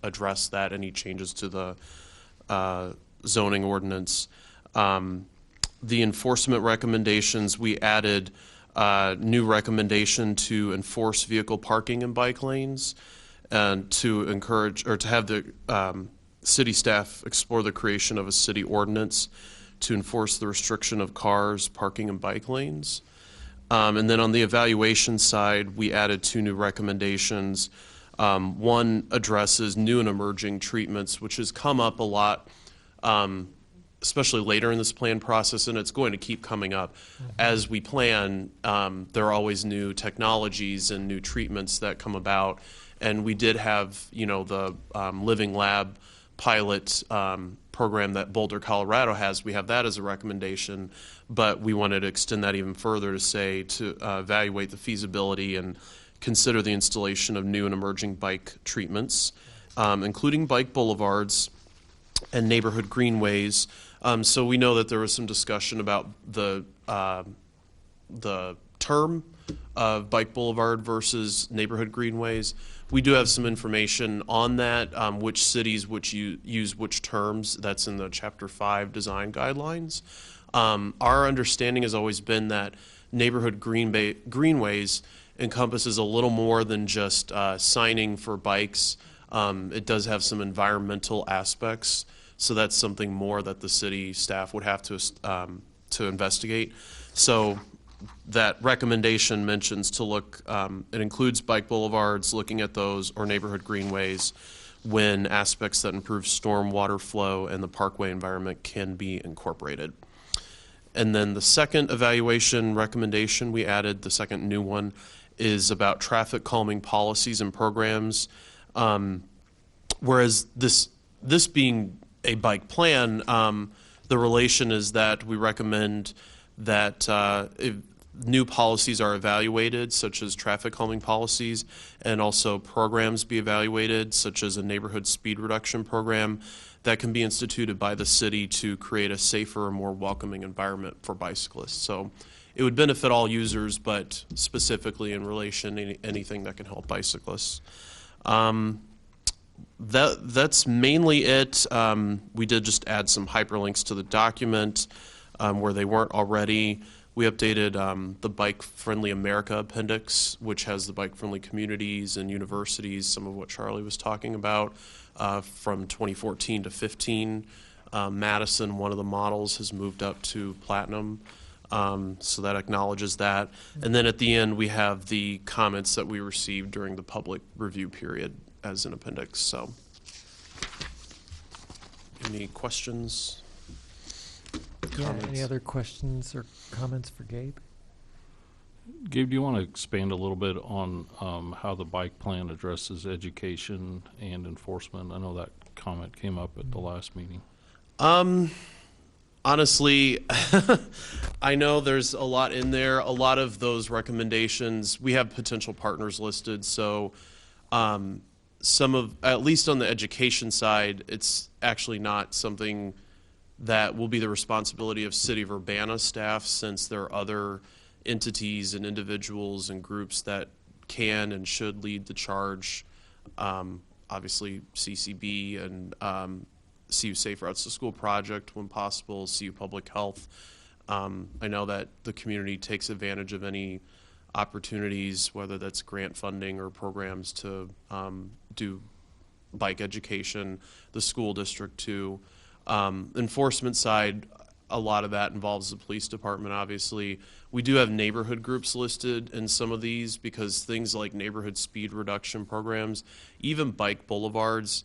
address that, any changes to the zoning ordinance. The enforcement recommendations, we added new recommendation to enforce vehicle parking in bike lanes and to encourage, or to have the city staff explore the creation of a city ordinance to enforce the restriction of cars parking in bike lanes. And then on the evaluation side, we added two new recommendations. One addresses new and emerging treatments, which has come up a lot, especially later in this plan process, and it's going to keep coming up. As we plan, there are always new technologies and new treatments that come about. And we did have, the Living Lab pilot program that Boulder, Colorado has. We have that as a recommendation, but we wanted to extend that even further to say to evaluate the feasibility and consider the installation of new and emerging bike treatments, including bike boulevards and neighborhood greenways. So we know that there was some discussion about the term of bike boulevard versus neighborhood greenways. We do have some information on that, which cities which use which terms. That's in the Chapter 5 design guidelines. Our understanding has always been that neighborhood greenways encompasses a little more than just signing for bikes. It does have some environmental aspects, so that's something more that the city staff would have to investigate. So that recommendation mentions to look, it includes bike boulevards, looking at those, or neighborhood greenways, when aspects that improve storm water flow and the parkway environment can be incorporated. And then the second evaluation recommendation we added, the second new one, is about traffic calming policies and programs. Whereas this being a bike plan, the relation is that we recommend that if new policies are evaluated, such as traffic calming policies, and also programs be evaluated, such as a neighborhood speed reduction program that can be instituted by the city to create a safer and more welcoming environment for bicyclists. So it would benefit all users, but specifically in relation to anything that can help bicyclists. That's mainly it. We did just add some hyperlinks to the document where they weren't already. We updated the Bike Friendly America appendix, which has the bike friendly communities and universities, some of what Charlie was talking about, from 2014 to 15. Madison, one of the models, has moved up to platinum, so that acknowledges that. And then at the end, we have the comments that we received during the public review period as an appendix. So, any questions? Yeah, any other questions or comments for Gabe? Gabe, do you want to expand a little bit on how the bike plan addresses education and enforcement? I know that comment came up at the last meeting. Honestly, I know there's a lot in there. A lot of those recommendations, we have potential partners listed. So some of, at least on the education side, it's actually not something that will be the responsibility of City of Urbana staff, since there are other entities and individuals and groups that can and should lead the charge. Obviously, CCB and CU Safe Routes to School Project, when possible, CU Public Health. I know that the community takes advantage of any opportunities, whether that's grant funding or programs to do bike education, the school district too. Enforcement side, a lot of that involves the police department, obviously. We do have neighborhood groups listed in some of these because things like neighborhood speed reduction programs, even bike boulevards,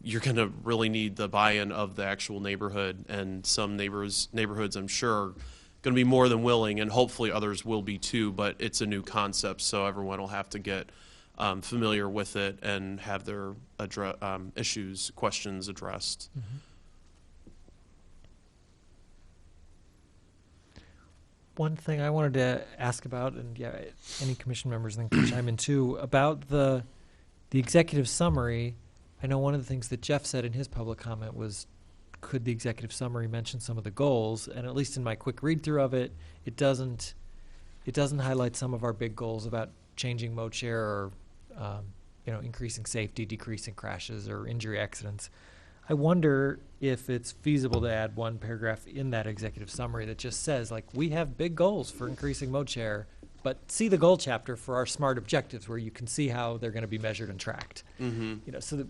you're going to really need the buy-in of the actual neighborhood, and some neighborhoods, I'm sure, going to be more than willing, and hopefully others will be too, but it's a new concept, so everyone will have to get familiar with it and have their questions addressed. One thing I wanted to ask about, and yeah, any commission members then can chime in too, about the executive summary. I know one of the things that Jeff said in his public comment was, could the executive summary mention some of the goals? And at least in my quick read through of it, it doesn't highlight some of our big goals about changing mode share or increasing safety, decreasing crashes or injury accidents. I wonder if it's feasible to add one paragraph in that executive summary that just says, like, we have big goals for increasing mode share, but see the goal chapter for our SMART objectives where you can see how they're going to be measured and tracked. So that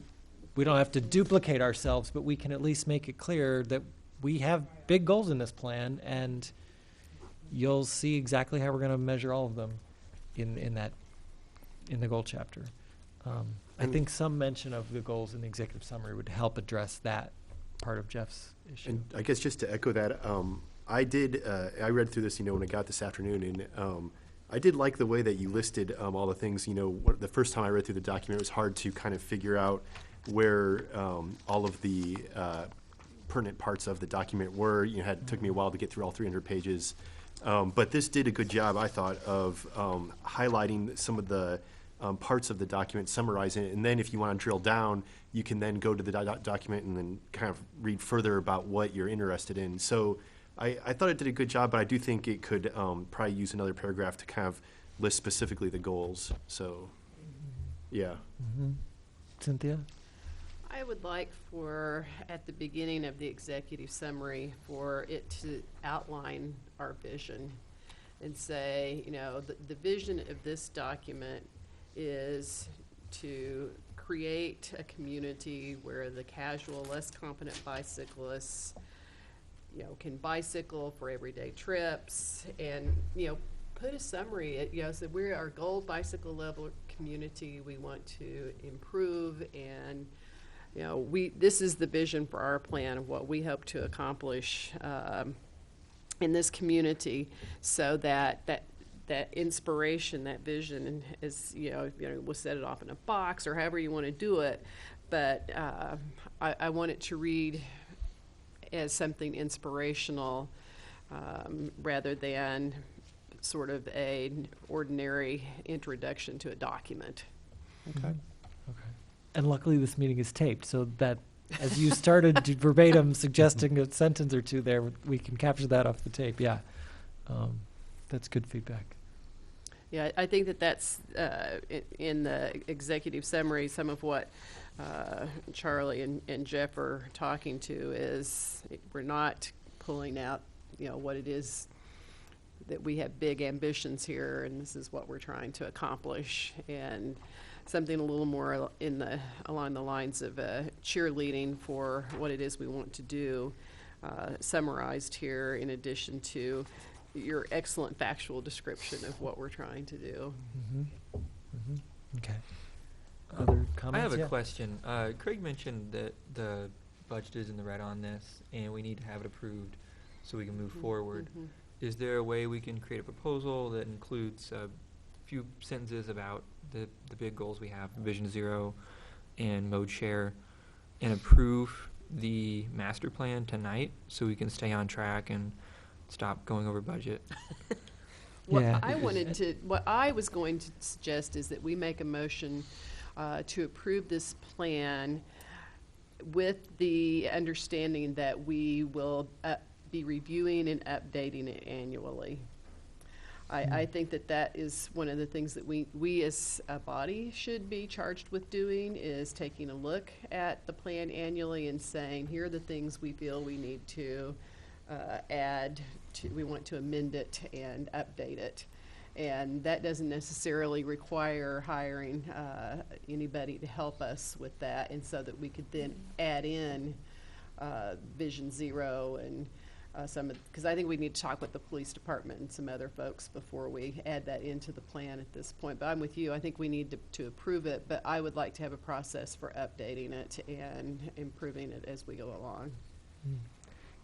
we don't have to duplicate ourselves, but we can at least make it clear that we have big goals in this plan, and you'll see exactly how we're going to measure all of them in the goal chapter. I think some mention of the goals in the executive summary would help address that part of Jeff's issue. And I guess just to echo that, I read through this, when I got this afternoon, and I did like the way that you listed all the things. The first time I read through the document, it was hard to kind of figure out where all of the pertinent parts of the document were. It took me a while to get through all 300 pages. But this did a good job, I thought, of highlighting some of the parts of the document, summarizing it, and then if you want to drill down, you can then go to the document and then kind of read further about what you're interested in. So I thought it did a good job, but I do think it could probably use another paragraph to kind of list specifically the goals. So, yeah. Cynthia? I would like for, at the beginning of the executive summary, for it to outline our vision and say, the vision of this document is to create a community where the casual, less competent bicyclists, can bicycle for everyday trips, and, put a summary, so we're our gold bicycle level community. We want to improve, and, this is the vision for our plan of what we hope to accomplish in this community, so that inspiration, that vision is, we'll set it off in a box or however you want to do it, but I want it to read as something inspirational rather than sort of an ordinary introduction to a document. Okay. And luckily this meeting is taped, so that as you started verbatim suggesting a sentence or two there, we can capture that off the tape. Yeah. That's good feedback. Yeah, I think that's in the executive summary, some of what Charlie and Jeff are talking to is we're not pulling out, what it is that we have big ambitions here, and this is what we're trying to accomplish, and something a little more along the lines of cheerleading for what it is we want to do, summarized here in addition to your excellent factual description of what we're trying to do. Okay. Other comments? I have a Yeah. question. Craig mentioned that the budget is in the red on this, and we need to have it approved so we can move forward. Is there a way we can create a proposal that includes a few sentences about the big goals we have, Vision Zero and Mode Share, and approve the master plan tonight so we can stay on track and stop going over budget? Yeah. What I was going to suggest is that we make a motion to approve this plan with the understanding that we will be reviewing and updating it annually. I think that is one of the things that we as a body should be charged with doing, is taking a look at the plan annually and saying, here are the things we feel we need to add to, we want to amend it and update it. And that doesn't necessarily require hiring anybody to help us with that, and so that we could then add in Vision Zero and because I think we need to talk with the police department and some other folks before we add that into the plan at this point. But I'm with you. I think we need to approve it, but I would like to have a process for updating it and improving it as we go along.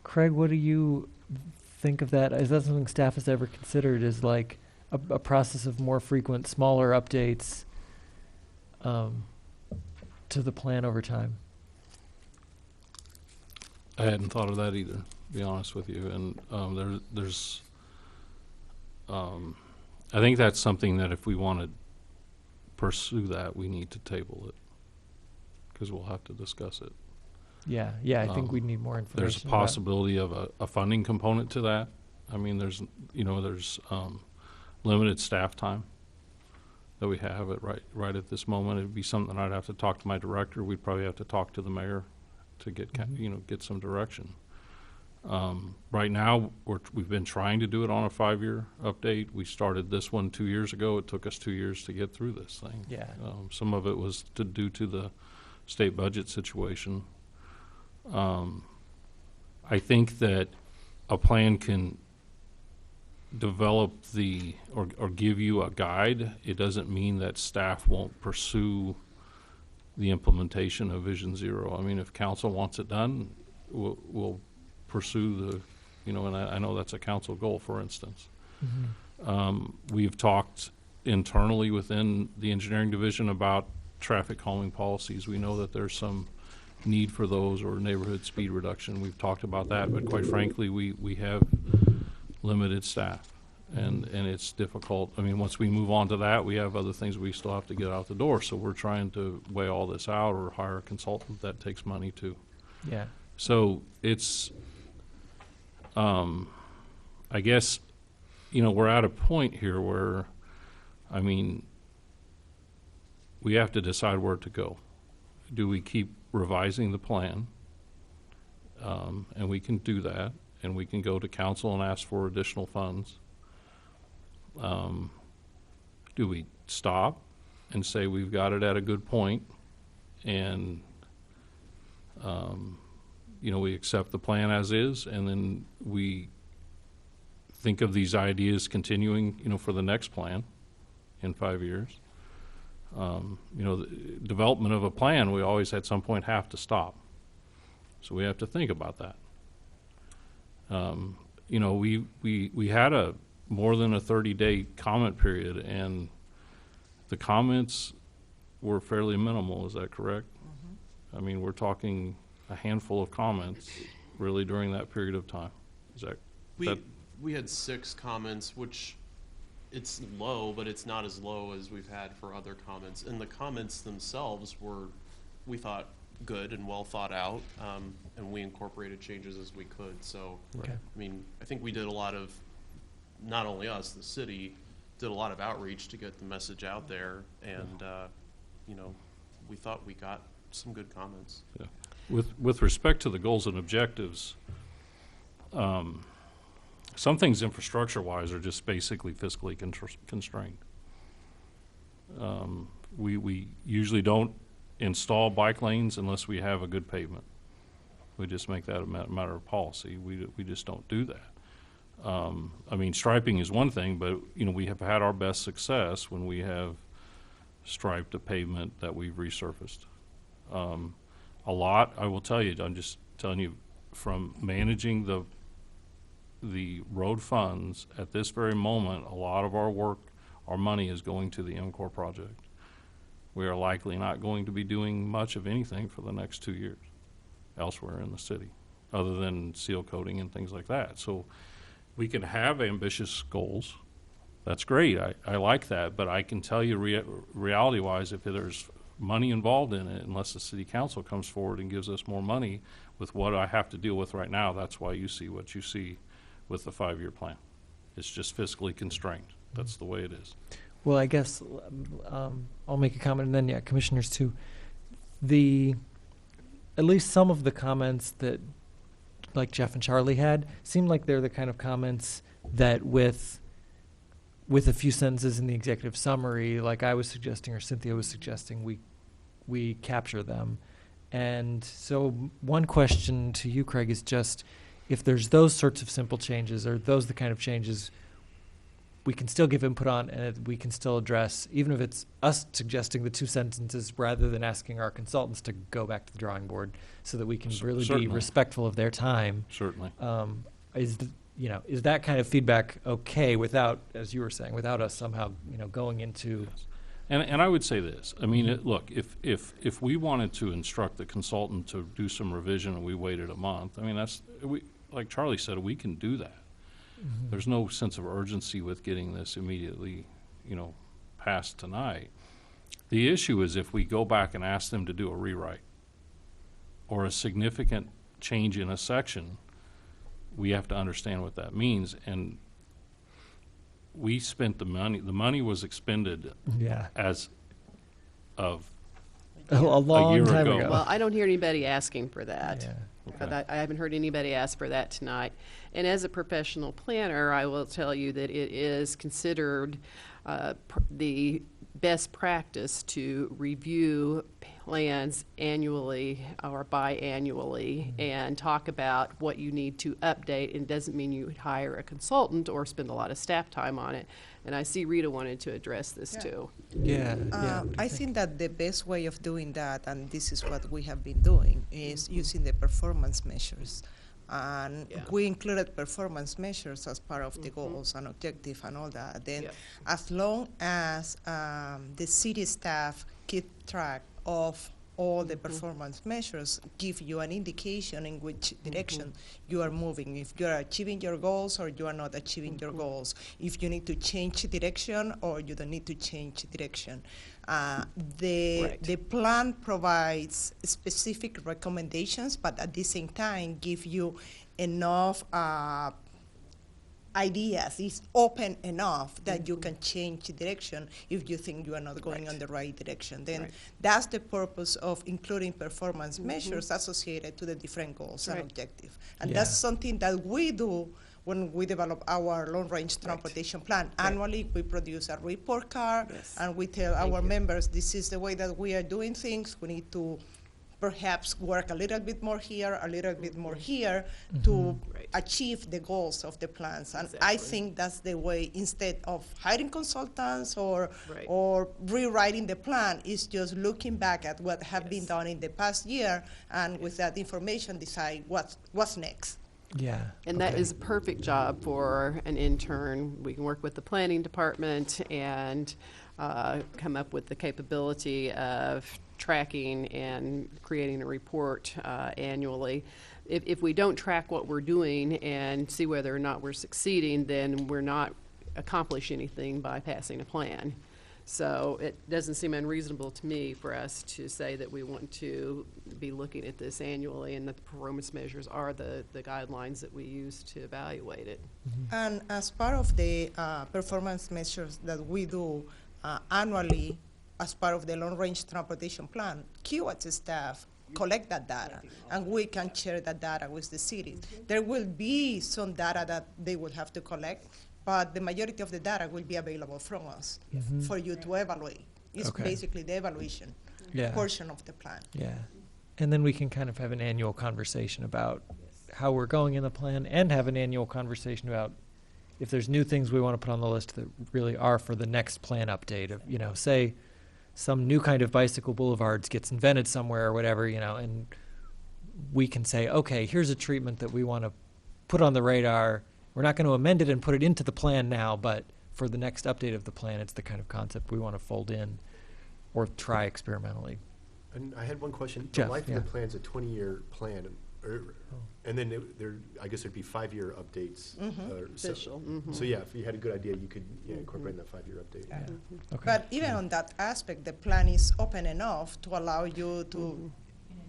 Craig, what do you think of that? Is that something staff has ever considered, is like a process of more frequent, smaller updates to the plan over time? I hadn't thought of that either, to be honest with you. And I think that's something that if we want to pursue that, we need to table it, because we'll have to discuss it. Yeah, I think we need more information. There's a possibility of a funding component to that. I mean, there's limited staff time that we have right at this moment. It'd be something I'd have to talk to my director. We'd probably have to talk to the mayor to get get some direction. Right now, we've been trying to do it on a 5-year update. We started this one 2 years ago. It took us 2 years to get through this thing. Yeah. Some of it was due to the state budget situation. I think that a plan can develop or give you a guide. It doesn't mean that staff won't pursue the implementation of Vision Zero. I mean, if council wants it done, we'll pursue and I know that's a council goal, for instance. Mm-hmm. We've talked internally within the engineering division about traffic calming policies. We know that there's some need for those, or neighborhood speed reduction. We've talked about that, but quite frankly, we have limited staff, and it's difficult. I mean, once we move on to that, we have other things we still have to get out the door, so we're trying to weigh all this out or hire a consultant. That takes money too. Yeah. So it's, I guess, we're at a point here where, I mean, we have to decide where to go. Do we keep revising the plan? And we can do that, and we can go to council and ask for additional funds. Do we stop and say we've got it at a good point, and we accept the plan as is, and then we think of these ideas continuing, for the next plan in 5 years? The development of a plan, we always at some point have to stop. So we have to think about that. We had more than a 30-day comment period, and the comments were fairly minimal. Is that correct? Mm-hmm. I mean, we're talking a handful of comments really during that period of time. Is that? We had 6 comments, which it's low, but it's not as low as we've had for other comments. And the comments themselves were, we thought, good and well thought out, and we incorporated changes as we could. So, Okay. I mean, I think we did a lot of, not only us, the city did a lot of outreach to get the message out there, and we thought we got some good comments. Yeah. With respect to the goals and objectives, some things infrastructure-wise are just basically fiscally constrained. We usually don't install bike lanes unless we have a good pavement. We just make that a matter of policy. We just don't do that. I mean, striping is one thing, but we have had our best success when we have striped a pavement that we've resurfaced. A lot, I will tell you, I'm just telling you, from managing the road funds at this very moment, a lot of our work, our money is going to the MCOR project. We are likely not going to be doing much of anything for the next 2 years elsewhere in the city, other than seal coating and things like that. So we can have ambitious goals. That's great. I like that. But I can tell you reality-wise, if there's money involved in it, unless the city council comes forward and gives us more money with what I have to deal with right now, that's why you see what you see with the 5-year plan. It's just fiscally constrained. That's the way it is. Well, I guess I'll make a comment, and then commissioners too. At least some of the comments that, like Jeff and Charlie had, seem like they're the kind of comments that, with with a few sentences in the executive summary, like I was suggesting or Cynthia was suggesting, we capture them. And so one question to you, Craig, is just if there's those sorts of simple changes or those the kind of changes we can still give input on and we can still address, even if it's us suggesting the 2 sentences rather than asking our consultants to go back to the drawing board so that we can really be Certainly. respectful of their time. Certainly. Is that kind of feedback okay without, as you were saying, without us somehow, going into... And I would say this, I mean, look, if we wanted to instruct the consultant to do some revision and we waited a month, I mean, like Charlie said, we can do that. Mhm. There's no sense of urgency with getting this immediately, passed tonight. The issue is if we go back and ask them to do a rewrite or a significant change in a section, we have to understand what that means. And we spent the money was expended Yeah. as of A long year time ago. ago. Well, I don't hear anybody asking for that. Yeah. But Okay. I haven't heard anybody ask for that tonight. And as a professional planner, I will tell you that it is considered the best practice to review plans annually or biannually and talk about what you need to update. And it doesn't mean you would hire a consultant or spend a lot of staff time on it. And I see Rita wanted to address this too. Yeah. I think that the best way of doing that, and this is what we have been doing, is using the performance measures. And Yeah. we included performance measures as part of the goals and objective and all that. Then, Yeah. as long as the city staff keep track of all the performance measures, give you an indication in which direction you are moving, if you are achieving your goals or you are not achieving your goals, if you need to change direction or you don't need to change direction. The plan provides specific recommendations, but at the same time give you enough ideas. It's open enough that you can change direction if you think you are not going on the right direction. Then that's the purpose of including performance measures associated to the different goals and objectives. And Yeah. that's something that we do when we develop our long-range transportation plan. Annually, we produce a report card, and we tell our members, this is the way that we are doing things. We need to perhaps work a little bit more here, a little bit more here to achieve the goals of the plans. And I think that's the way, instead of hiring consultants or rewriting the plan, is just looking back at what have been done in the past year, and with that information decide what's next. Yeah. And that is a perfect job for an intern. We can work with the planning department and come up with the capability of tracking and creating a report annually. If we don't track what we're doing and see whether or not we're succeeding, then we're not accomplishing anything by passing a plan. So it doesn't seem unreasonable to me for us to say that we want to be looking at this annually, and that the performance measures are the guidelines that we use to evaluate it. And as part of the performance measures that we do annually, as part of the long-range transportation plan, QH staff collect that data, and we can share that data with the city. There will be some data that they will have to collect, but the majority of the data will be available from us for you to evaluate. It's basically the evaluation portion of the plan. Yeah. And then we can kind of have an annual conversation about how we're going in the plan, and have an annual conversation about if there's new things we want to put on the list that really are for the next plan update of, say some new kind of bicycle boulevards gets invented somewhere or whatever, and we can say, okay, here's a treatment that we want to put on the radar. We're not going to amend it and put it into the plan now, but for the next update of the plan, it's the kind of concept we want to fold in or try experimentally. And I had one question. Jeff, The life yeah. of the plan is a 20-year plan, and then I guess there'd be 5-year updates. Official. So yeah, if you had a good idea, you could incorporate in that 5-year update. Yeah. Okay. But even on that aspect, the plan is open enough to allow you to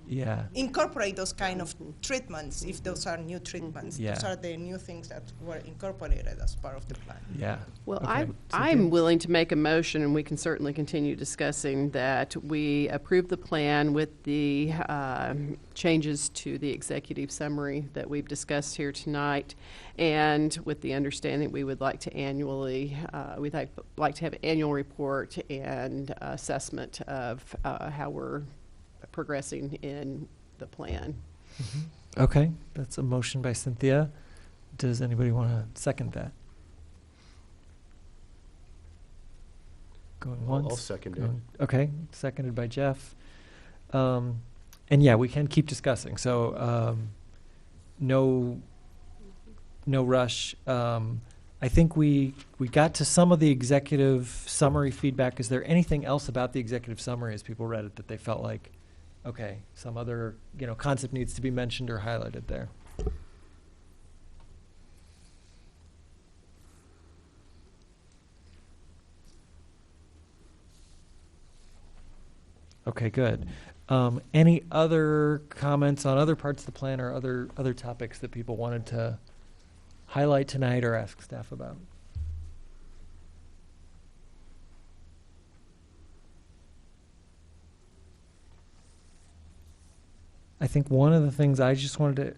Yeah. incorporate those kind of treatments if those are new treatments. Yeah. Those are the new things that were incorporated as part of the plan. Yeah. Well, Okay. I'm Cynthia? willing to make a motion, and we can certainly continue discussing, that we approve the plan with the changes to the executive summary that we've discussed here tonight, and with the understanding we would like to annually, we'd like to have an annual report and assessment of how we're progressing in the plan. Okay, that's a motion by Cynthia. Does anybody want to second that? Going once? I'll second it. going- Okay, seconded by Jeff. And yeah, we can keep discussing, so no rush. I think we got to some of the executive summary feedback. Is there anything else about the executive summary as people read it that they felt like, okay, some other, concept needs to be mentioned or highlighted there? Okay, good. Any other comments on other parts of the plan or other topics that people wanted to highlight tonight or ask staff about? I think one of the things I just wanted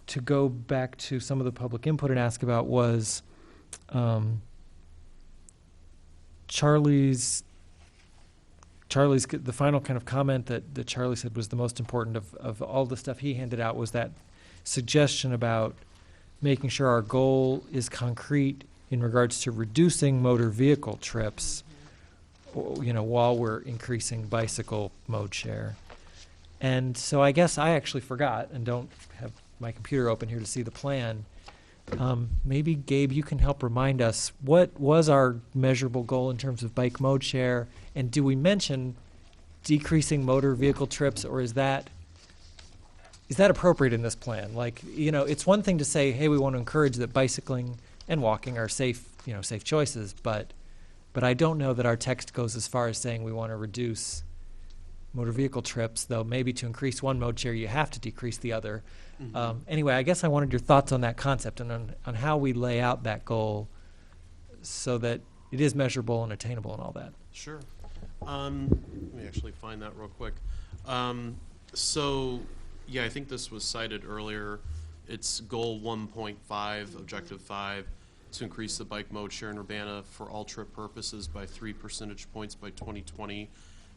to go back to some of the public input and ask about was Charlie's the final kind of comment that Charlie said was the most important of all the stuff he handed out was that suggestion about making sure our goal is concrete in regards to reducing motor vehicle trips, while we're increasing bicycle mode share. And so I guess I actually forgot and don't have my computer open here to see the plan. Maybe, Gabe, you can help remind us, what was our measurable goal in terms of bike mode share? And do we mention decreasing motor vehicle trips, or is that appropriate in this plan? Like, it's one thing to say, hey, we want to encourage that bicycling and walking are safe choices, but I don't know that our text goes as far as saying we want to reduce motor vehicle trips, though maybe to increase one mode share, you have to decrease the other. Anyway, I guess I wanted your thoughts on that concept and on how we lay out that goal so that it is measurable and attainable and all that. Sure. Let me actually find that real quick. So, yeah, I think this was cited earlier. It's goal 1.5, objective 5, to increase the bike mode share in Urbana for all trip purposes by 3 percentage points by 2020.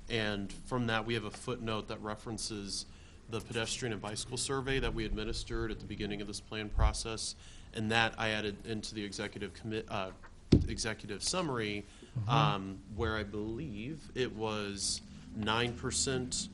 And from that, we have a footnote that references the pedestrian and bicycle survey that we administered at the beginning of this plan process, and that I added into the executive summary, where I believe it was 9%.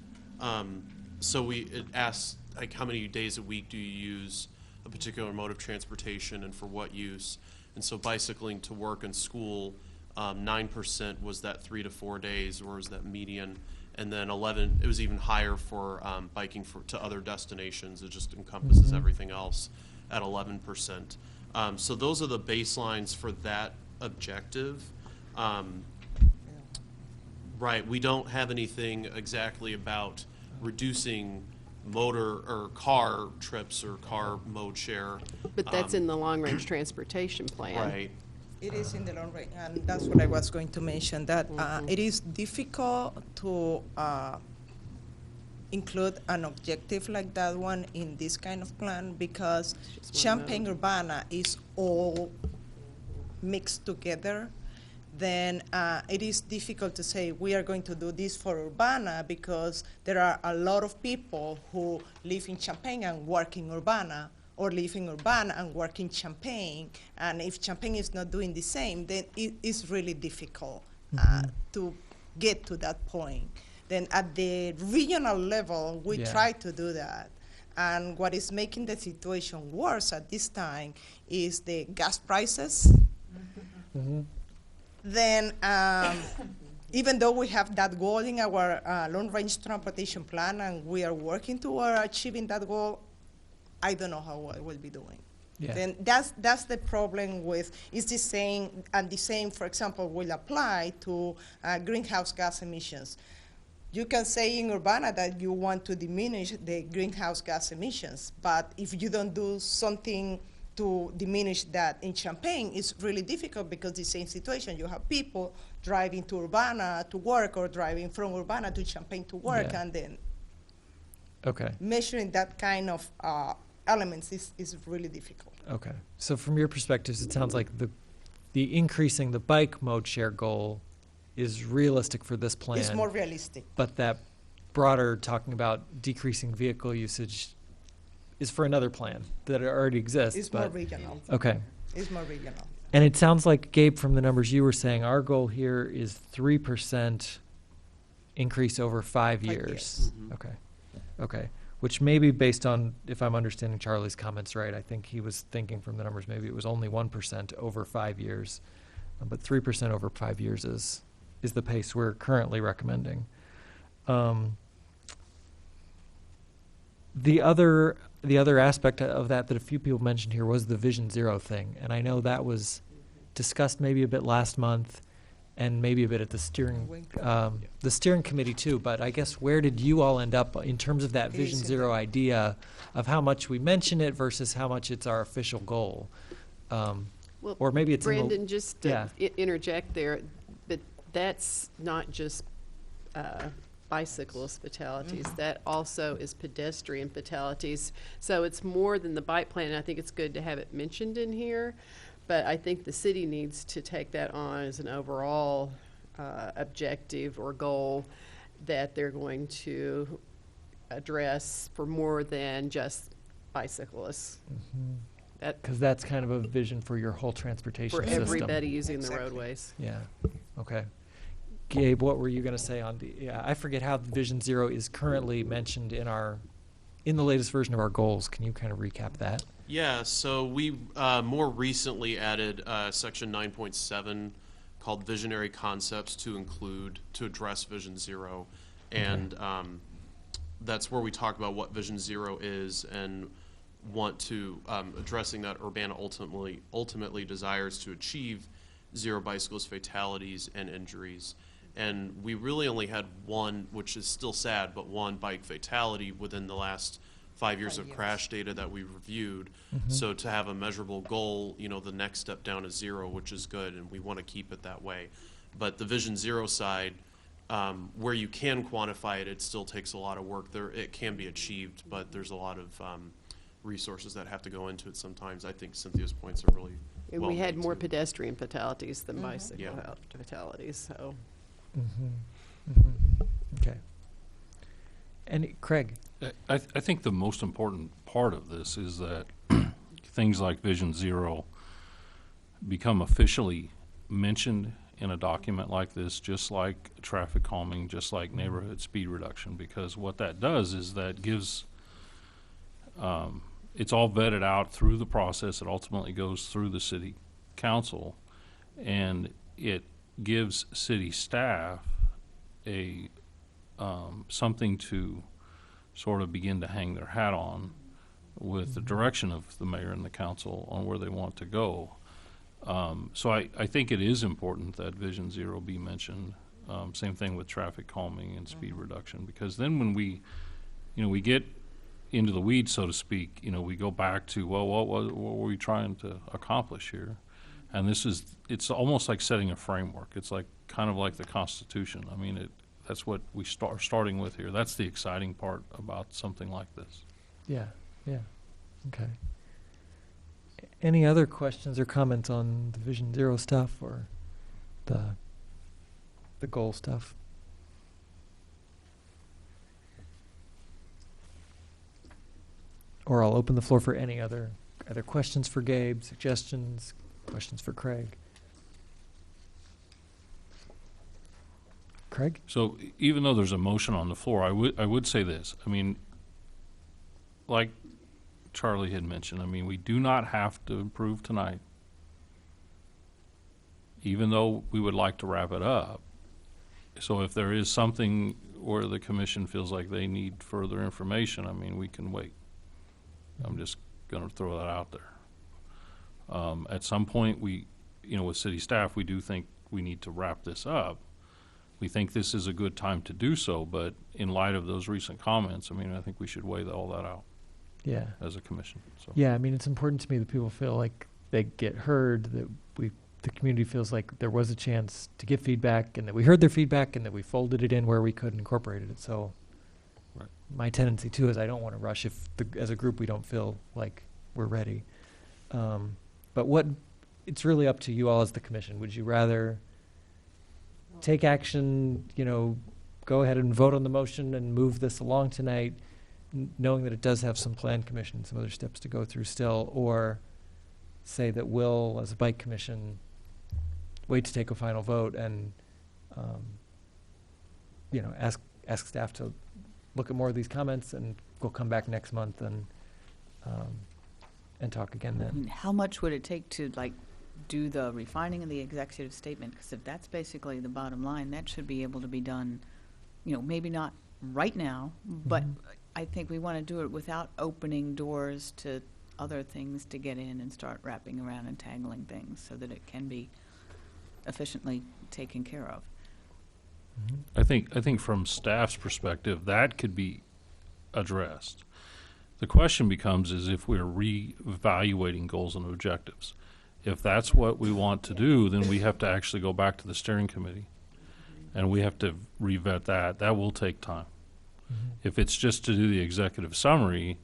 So it asks, like, how many days a week do you use a particular mode of transportation and for what use? And so bicycling to work and school, 9% was that 3 to 4 days, or was that median? And then 11, it was even higher for biking to other destinations. It just encompasses everything else at 11%. So those are the baselines for that objective. Right, we don't have anything exactly about reducing motor or car trips or car mode share. But that's in the long-range transportation plan. Right. It is in the long range, and that's what I was going to mention, that it is difficult to include an objective like that one in this kind of plan because It's just one Champaign-Urbana is all mixed together. Then it is difficult to say we are going to do this for Urbana because there are a lot of people who live in Champaign and work in Urbana, or live in Urbana and work in Champaign. And if Champaign is not doing the same, then it is really difficult to get to that point. Then at the regional level, we try to do that. And what is making the situation worse at this time is the gas prices. Then even though we have that goal in our long-range transportation plan and we are working toward achieving that goal, I don't know how I will be doing. Yeah. Then that's the problem with, is the same, and the same, for example, will apply to greenhouse gas emissions. you can say in Urbana that you want to diminish the greenhouse gas emissions, but if you don't do something to diminish that in Champaign, it's really difficult because the same situation. You have people driving to Urbana to work or driving from Urbana to Champaign to work, Yeah. and then Okay. measuring that kind of elements is really difficult. Okay. So from your perspectives, it sounds like the increasing the bike mode share goal is realistic for this plan. It's more realistic. But that broader talking about decreasing vehicle usage is for another plan that already exists. It's more regional. Okay. It's more regional. And it sounds like, Gabe, from the numbers you were saying, our goal here is 3% increase over 5 years. Mhm. Okay. Okay. Which may be based on, if I'm understanding Charlie's comments right, I think he was thinking from the numbers, maybe it was only 1% over 5 years. But 3% over 5 years is the pace we're currently recommending. The other aspect of that a few people mentioned here was the Vision Zero thing, and I know that was discussed maybe a bit last month, and maybe a bit at the steering committee too. But I guess where did you all end up in terms of that Vision Zero idea of how much we mention it versus how much it's our official goal? Well, Or maybe it's in the- Brandon, just to Yeah. interject there, but that's not just bicyclist fatalities. That also is pedestrian fatalities. So it's more than the bike plan. And I think it's good to have it mentioned in here. But I think the city needs to take that on as an overall objective or goal that they're going to address for more than just bicyclists. That Because that's kind of a vision for your whole transportation for system. everybody using Exactly. the roadways. Yeah. Okay. Gabe, what were you going to say on the? Yeah, I forget how the Vision Zero is currently mentioned in the latest version of our goals. Can you kind of recap that? Yeah, so we more recently added section 9.7 called Visionary Concepts to address Vision Zero. And that's where we talk about what Vision Zero is and want to, addressing that Urbana ultimately desires to achieve zero bicyclist fatalities and injuries. And we really only had one, which is still sad, but one bike fatality within the last 5 years of crash data that we reviewed. So to have a measurable goal, the next step down is zero, which is good, and we want to keep it that way. But the Vision Zero side, where you can quantify it, it still takes a lot of work. It can be achieved, but there's a lot of resources that have to go into it sometimes. I think Cynthia's points are really And well we had made, more too. pedestrian fatalities than bicycle Yeah. fatalities, so. Okay. And Craig, I think the most important part of this is that things like Vision Zero become officially mentioned in a document like this, just like traffic calming, just like neighborhood speed reduction, because what that does is that gives, it's all vetted out through the process. It ultimately goes through the city council, and it gives city staff something to sort of begin to hang their hat on with the direction of the mayor and the council on where they want to go. So I think it is important that Vision Zero be mentioned. Same thing with traffic calming and speed reduction, because then when we get into the weeds, so to speak, we go back to, well, what were we trying to accomplish here? And it's almost like setting a framework. It's like kind of like the Constitution. I mean, that's what we are starting with here. That's the exciting part about something like this. yeah. Okay. Any other questions or comments on the Vision Zero stuff or the goal stuff? Or I'll open the floor for any other questions for Gabe, suggestions, questions for Craig. Craig? So even though there's a motion on the floor, I would say this. I mean, like Charlie had mentioned, I mean, we do not have to approve tonight, even though we would like to wrap it up. So if there is something where the commission feels like they need further information, I mean, we can wait. I'm just going to throw that out there. At some point, with city staff, we do think we need to wrap this up. we think this is a good time to do so, but in light of those recent comments, I mean, I think we should weigh all that out Yeah. as a commission, so. Yeah, I mean, it's important to me that people feel like they get heard, that the community feels like there was a chance to give feedback, and that we heard their feedback, and that we folded it in where we could and incorporated it. So Right. my tendency too is I don't want to rush if as a group we don't feel like we're ready. But it's really up to you all as the commission. Would you rather take action, go ahead and vote on the motion and move this along tonight, knowing that it does have some plan commission, some other steps to go through still, or say that we'll, as a bike commission, wait to take a final vote and, ask staff to look at more of these comments, and we'll come back next month and talk again I then. mean, how much would it take to, do the refining of the executive statement? Because if that's basically the bottom line, that should be able to be done, maybe not right now, but Mhm. I think we want to do it without opening doors to other things to get in and start wrapping around and tangling things so that it can be efficiently taken care of. Mhm. I think from staff's perspective, that could be addressed. The question becomes is if we're reevaluating goals and objectives. If that's what we want to do, then we have to actually go back to the steering committee, and we have to revet that. That will take time. Mhm. If it's just to do the executive summary,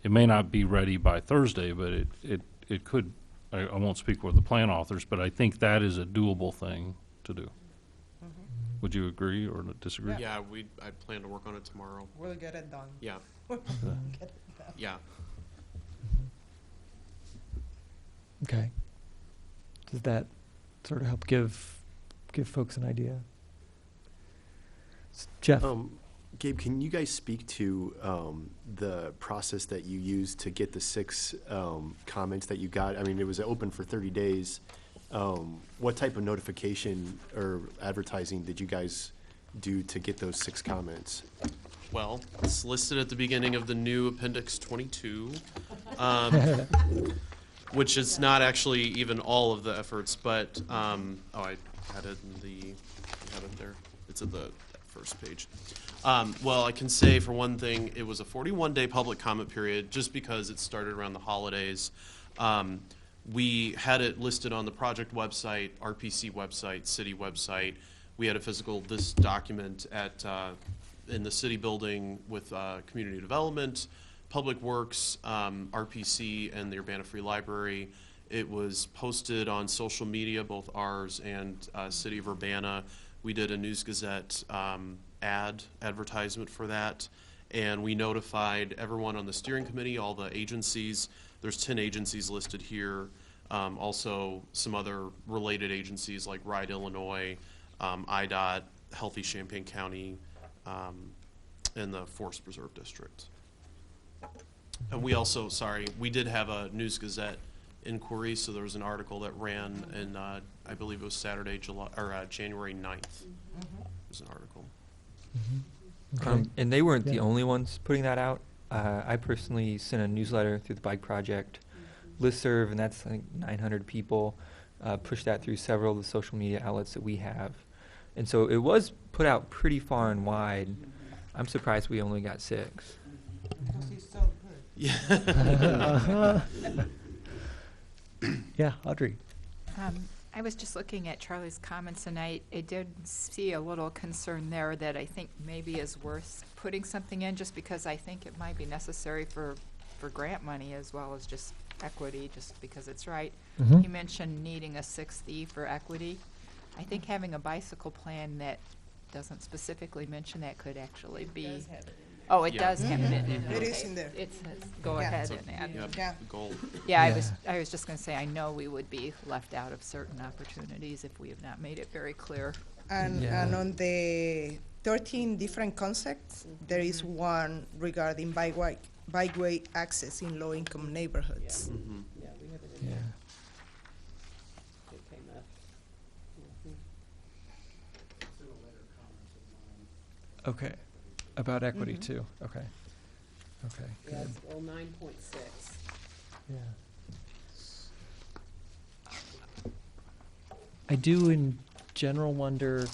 it may not be ready by Thursday, but it could. I won't speak for the plan authors, but I think that is a doable thing to do. Would you agree or disagree? Yeah, I plan to work on it tomorrow. We'll get it done. Yeah, We'll get it done. yeah. Okay. Does that sort of help give folks an idea? Jeff? Gabe, can you guys speak to the process that you used to get the 6 comments that you got? I mean, it was open for 30 days. What type of notification or advertising did you guys do to get those 6 comments? Well, it's listed at the beginning of the new Appendix 22, which is not actually even all of the efforts, but, I had it there. It's at the first page. Well, I can say for one thing, it was a 41-day public comment period just because it started around the holidays. We had it listed on the project website, RPC website, city website. We had a physical, this document in the city building with community development, public works, RPC, and the Urbana Free Library. It was posted on social media, both ours and City of Urbana. We did a News Gazette advertisement for that, and we notified everyone on the steering committee, all the agencies. There's 10 agencies listed here. Also, some other related agencies like Ride Illinois, IDOT, Healthy Champaign County, and the Forest Preserve District. And we also, we did have a News Gazette inquiry, so there was an article that ran in, I believe it was January 9th. It was an article. Okay. And they weren't the Yeah. only ones putting that out. I personally sent a newsletter through the Bike Project listserv, and that's like 900 people. Pushed that through several of the social media outlets that we have. And so it was put out pretty far and wide. I'm surprised we only got 6. Yeah. Yeah, Audrey. I was just looking at Charlie's comments, and I did see a little concern there that I think maybe is worth putting something in, just because I think it might be necessary for grant money as well as just equity, just because it's right. Mhm. You mentioned needing a 6th E for equity. I think having a bicycle plan that doesn't specifically mention that could actually be. Oh, it Yeah. does have it in there. It is Okay. in there. It says, go Yeah. ahead So, and add. yeah, Yeah. the goal. Yeah, Yeah. I was just gonna say, I know we would be left out of certain opportunities if we have not made it very clear. And Yeah. on the 13 different concepts, there is one regarding bikeway access in low-income neighborhoods. Mhm. Yeah. It came up. Okay. About equity Mhm. too. Okay. Okay. Yeah, Good. it's 9.6. Yeah. I do in general wonder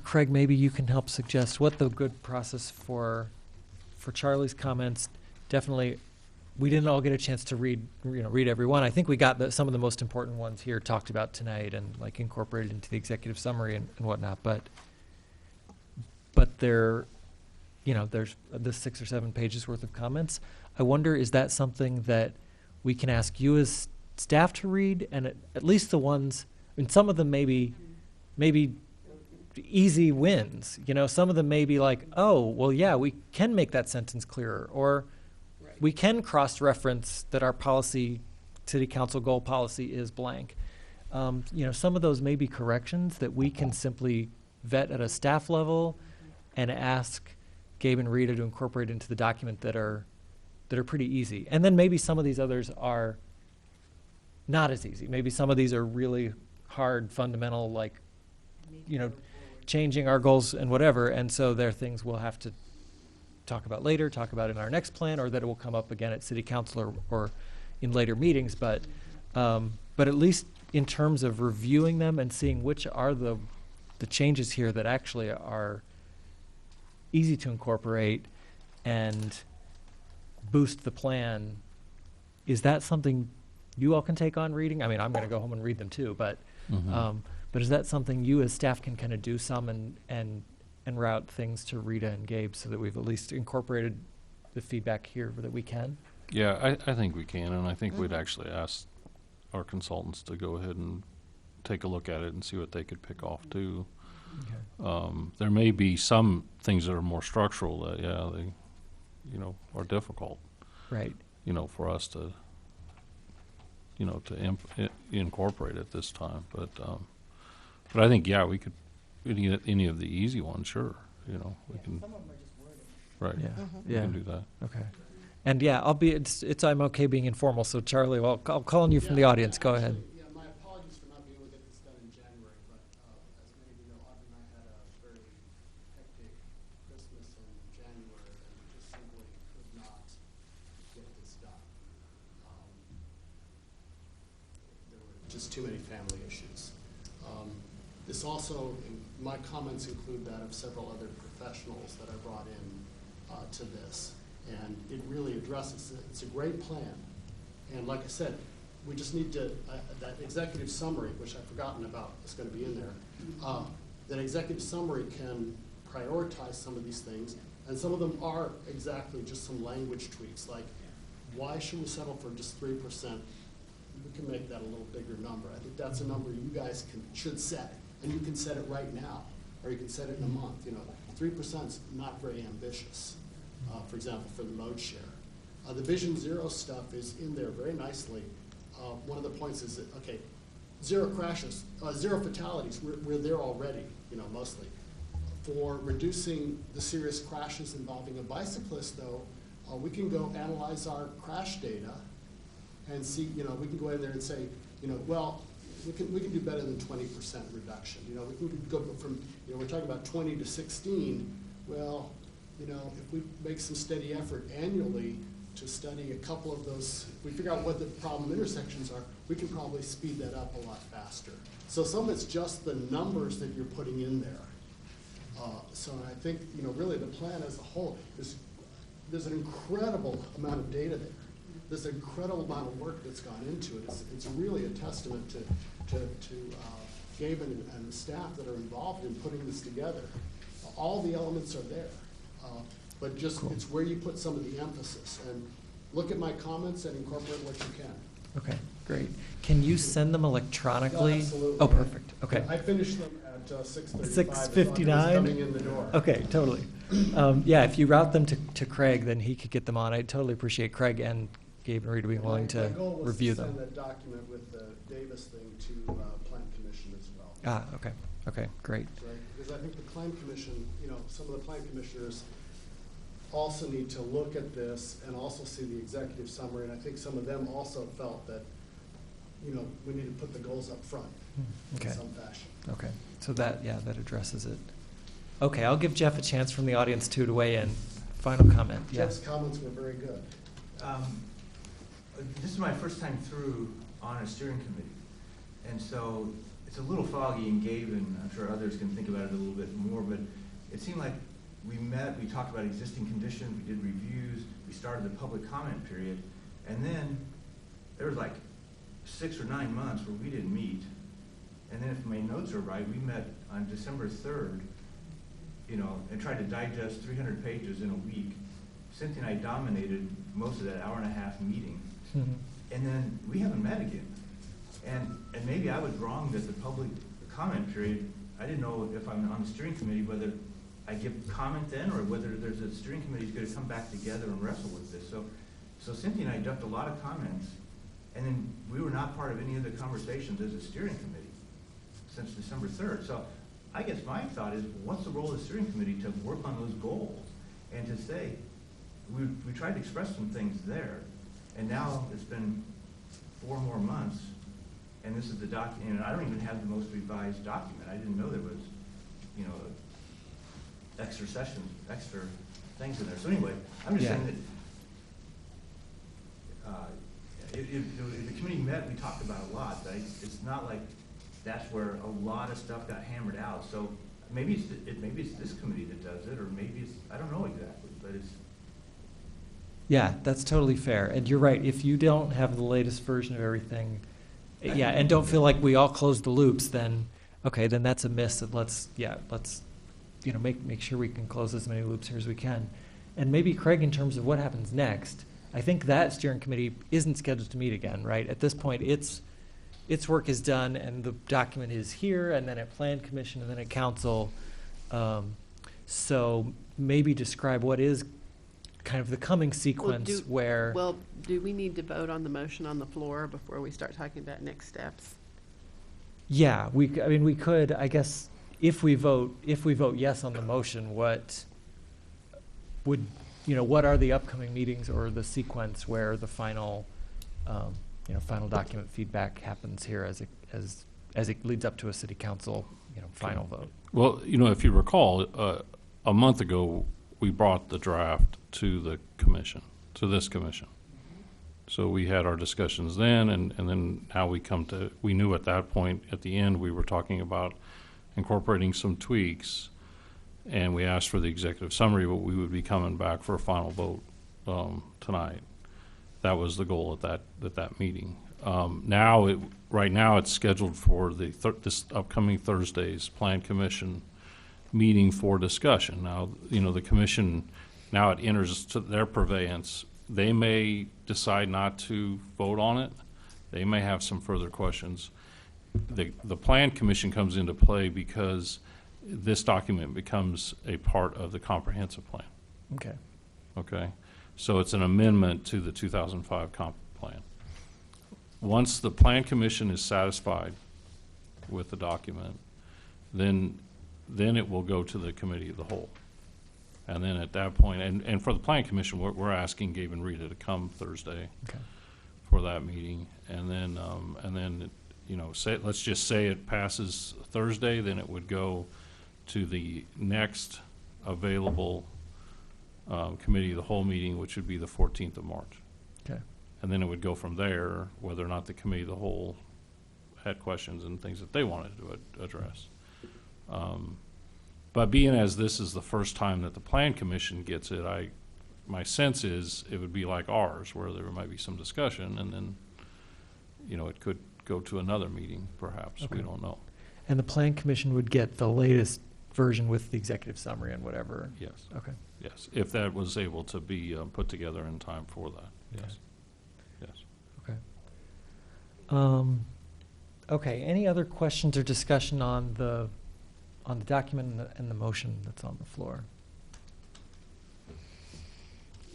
Craig, maybe you can help suggest what the good process for Charlie's comments. Definitely, we didn't all get a chance to read every one. I think we got some of the most important ones here talked about tonight and like incorporated into the executive summary and whatnot. But there, there's the 6 or 7 pages worth of comments. I wonder, is that something that we can ask you as staff to read, and at least the ones, I mean, some of them maybe easy wins. Some of them may be like, oh, well, yeah, we can make that sentence clearer, or we can cross-reference that our policy, city council goal policy is blank. Some of those may be corrections that we can simply vet at a staff level and ask Gabe and Rita to incorporate into the document that are pretty easy. And then maybe some of these others are not as easy. Maybe some of these are really hard, fundamental, like, changing our goals and whatever. And so they're things we'll have to talk about later, talk about in our next plan, or that it will come up again at city council or in later meetings. But at least in terms of reviewing them and seeing which are the changes here that actually are easy to incorporate and boost the plan, is that something you all can take on reading? I mean, I'm going to go home and read them too, but is that something you as staff can kind of do some and route things to Rita and Gabe so that we've at least incorporated the feedback here that we can? Yeah, I think we can, and I think we'd actually ask our consultants to go ahead and take a look at it and see what they could pick off too. Okay. There may be some things that are more structural that, they, are difficult. Right. For us to, incorporate at this time. But I think, we could, any of the easy ones, sure. We can. Some of them are just wording. Right. Yeah. We Yeah. can do that. Okay. And I'm okay being informal. So Charlie, I'll call on you from the audience. Go ahead. Yeah, my apologies for not being able to get this done in January, but as many of you know, Audrey and I had a very hectic Christmas in January, and we just simply could not get this done. There were just too many family issues. This also, my comments include that of several other professionals that I brought in to this. And it really addresses it. It's a great plan. And like I said, we just need to, that executive summary, which I've forgotten about, is going to be in there. That executive summary can prioritize some of these things. And some of them are exactly just some language tweaks, like why should we settle for just 3%? We can make that a little bigger number. I think that's a number you guys should set. And you can set it right now, or you can set it in a month. 3% is not very ambitious. For example, for the mode share. The Vision Zero stuff is in there very nicely. One of the points is that, okay, 0 crashes, 0 fatalities, we're there already, mostly. For reducing the serious crashes involving a bicyclist, though, we can go analyze our crash data and see, we can go in there and say, well, we can do better than 20% reduction. We can go from, we're talking about 20 to 16, well, if we make some steady effort annually to study a couple of those, if we figure out what the problem intersections are, we can probably speed that up a lot faster. So some of it's just the numbers that you're putting in there. So I think, really the plan as a whole, there's an incredible amount of data there. There's an incredible amount of work that's gone into it. It's really a testament to Gabe and the staff that are involved in putting this together. All the elements are there. But just Cool. It's where you put some of the emphasis. And look at my comments and incorporate what you can. Okay, great. Can you send them electronically? Absolutely. Oh, perfect. Okay. I finished them at 6:35. 6:59? Coming in the door. Okay, totally. If you route them to Craig, then he could get them on. I totally appreciate Craig and Gabe and Rita being willing to My goal was review to them. send that document with the Davis thing to Plan Commission as well. Okay. Okay, great. Right? Because I think the Plan Commission, some of the Plan Commissioners also need to look at this and also see the executive summary. And I think some of them also felt that, we need to put the goals up front Okay. in some fashion. Okay, so that addresses it. Okay, I'll give Jeff a chance from the audience too to weigh in. Final comment, Jeff's yes. comments were very good. This is my first time through on a steering committee, and so it's a little foggy, and Gabe and I'm sure others can think about it a little bit more, but it seemed like we met, we talked about existing conditions, we did reviews, we started the public comment period, and then there was like 6 or 9 months where we didn't meet. And then if my notes are right, we met on December 3rd, you know, and tried to digest 300 pages in a week. Cynthia and I dominated most of that hour-and-a-half meeting. And then we haven't met again. And maybe I was wrong that the public comment period, I didn't know if I'm on the steering committee, whether I give comment then, or whether there's a steering committee that's going to come back together and wrestle with this. So Cynthia and I dumped a lot of comments, and then we were not part of any of the conversations as a steering committee since December 3rd. So I guess my thought is, what's the role of the steering committee to work on those goals and to say, we tried to express some things there, and now it's been 4 more months, and this is the document, and I don't even have the most revised document. I didn't know there was, you know, extra sessions, extra things in there. So anyway, I'm just saying that if the committee met, we talked about a lot, but it's not like that's where a lot of stuff got hammered out. So maybe it's this committee that does it, or maybe it's, I don't know exactly, but it's. Yeah, that's totally fair. And you're right, if you don't have the latest version of everything, yeah, and don't feel like we all closed the loops, then, okay, then that's a miss, and let's you know, make sure we can close as many loops here as we can. And maybe, Craig, in terms of what happens next, I think that steering committee isn't scheduled to meet again, right? At this point, its work is done, and the document is here, and then at Plan Commission, and then at Council. So maybe describe what is kind of the coming sequence where. Well, do we need to vote on the motion on the floor before we start talking about next steps? Yeah, we could, I guess, if we vote yes on the motion, what are the upcoming meetings or the sequence where the final, final document feedback happens here as it leads up to a city council, final vote? Well, if you recall, a month ago, we brought the draft to the commission, to this commission. So we had our discussions then, and then now we knew at that point, at the end, we were talking about incorporating some tweaks, and we asked for the executive summary, but we would be coming back for a final vote tonight. That was the goal at that meeting. Right now it's scheduled for this upcoming Thursday's Plan Commission meeting for discussion. Now, the commission, now it enters to their purveyance. They may decide not to vote on it. They may have some further questions. The Plan Commission comes into play because this document becomes a part of the comprehensive plan. Okay. So it's an amendment to the 2005 comp plan. Once the Plan Commission is satisfied with the document, then it will go to the Committee of the Whole. And then at that point, and for the Plan Commission, we're asking Gabe and Rita to come Thursday for that meeting. And then let's just say it passes Thursday, then it would go to the next available Committee of the Whole meeting, which would be the 14th of March. Okay. And then it would go from there, whether or not the Committee of the Whole had questions and things that they wanted to address. But being as this is the first time that the Plan Commission gets it, my sense is it would be like ours, where there might be some discussion, and then, it could go to another meeting, perhaps. Okay. We don't know. And the Plan Commission would get the latest version with the executive summary and whatever? Yes. Okay. Yes, if that was able to be put together in time for that, yes. Yes. Okay. Okay, any other questions or discussion on the document and the motion that's on the floor?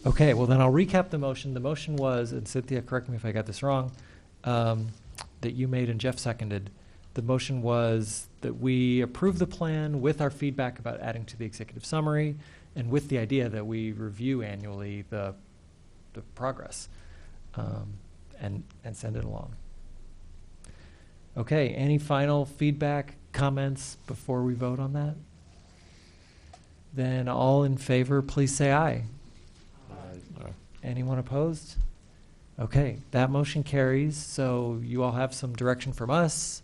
Okay, well then I'll recap the motion. The motion was, and Cynthia, correct me if I got this wrong, that you made and Jeff seconded. The motion was that we approve the plan with our feedback about adding to the executive summary, and with the idea that we review annually the progress and send it along. Okay, any final feedback, comments before we vote on that? Then all in favor, please say aye. Aye. Anyone opposed? Okay, that motion carries, so you all have some direction from us.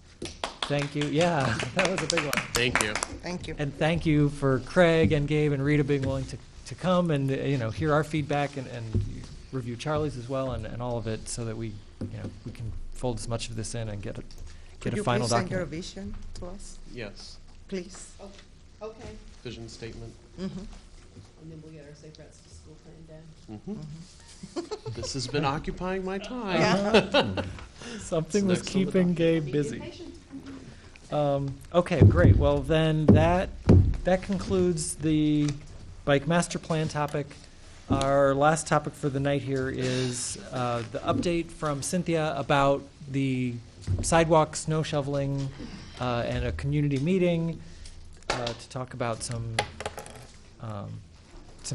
Thank you. Yeah, that was a big one. Thank you. Thank you. And thank you for Craig and Gabe and Rita being willing to come and, hear our feedback and review Charlie's as well and all of it so that we can fold as much of this in and get a final Could you please send your document. vision to us, Yes. please? Oh, okay. Vision statement. Mm-hmm. And then we'll get our safe routes to school plan done. Mhm. This has been occupying my time. Yeah. Something was Next on the keeping docket. Gabe busy. Okay, great. Well, then that concludes the bike master plan topic. Our last topic for the night here is the update from Cynthia about the sidewalk snow shoveling and a community meeting to talk about some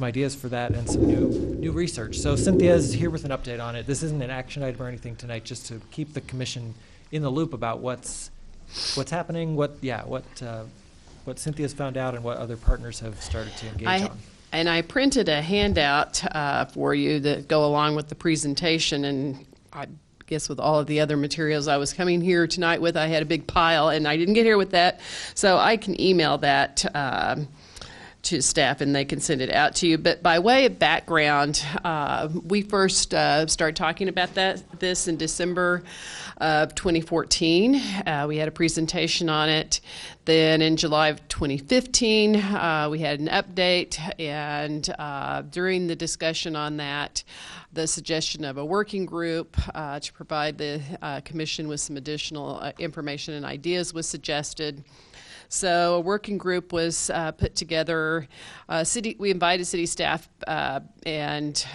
ideas for that and some new research. So Cynthia's here with an update on it. This isn't an action item or anything tonight, just to keep the commission in the loop about what's happening, what Cynthia's found out, and what other partners have started to engage on. And I printed a handout for you that go along with the presentation, and I guess with all of the other materials I was coming here tonight with, I had a big pile, and I didn't get here with that, so I can email that to staff, and they can send it out to you. But by way of background, we first started talking about this in December of 2014. We had a presentation on it. Then in July of 2015, we had an update, and during the discussion on that, the suggestion of a working group to provide the commission with some additional information and ideas was suggested. So a working group was put together. We invited city staff, and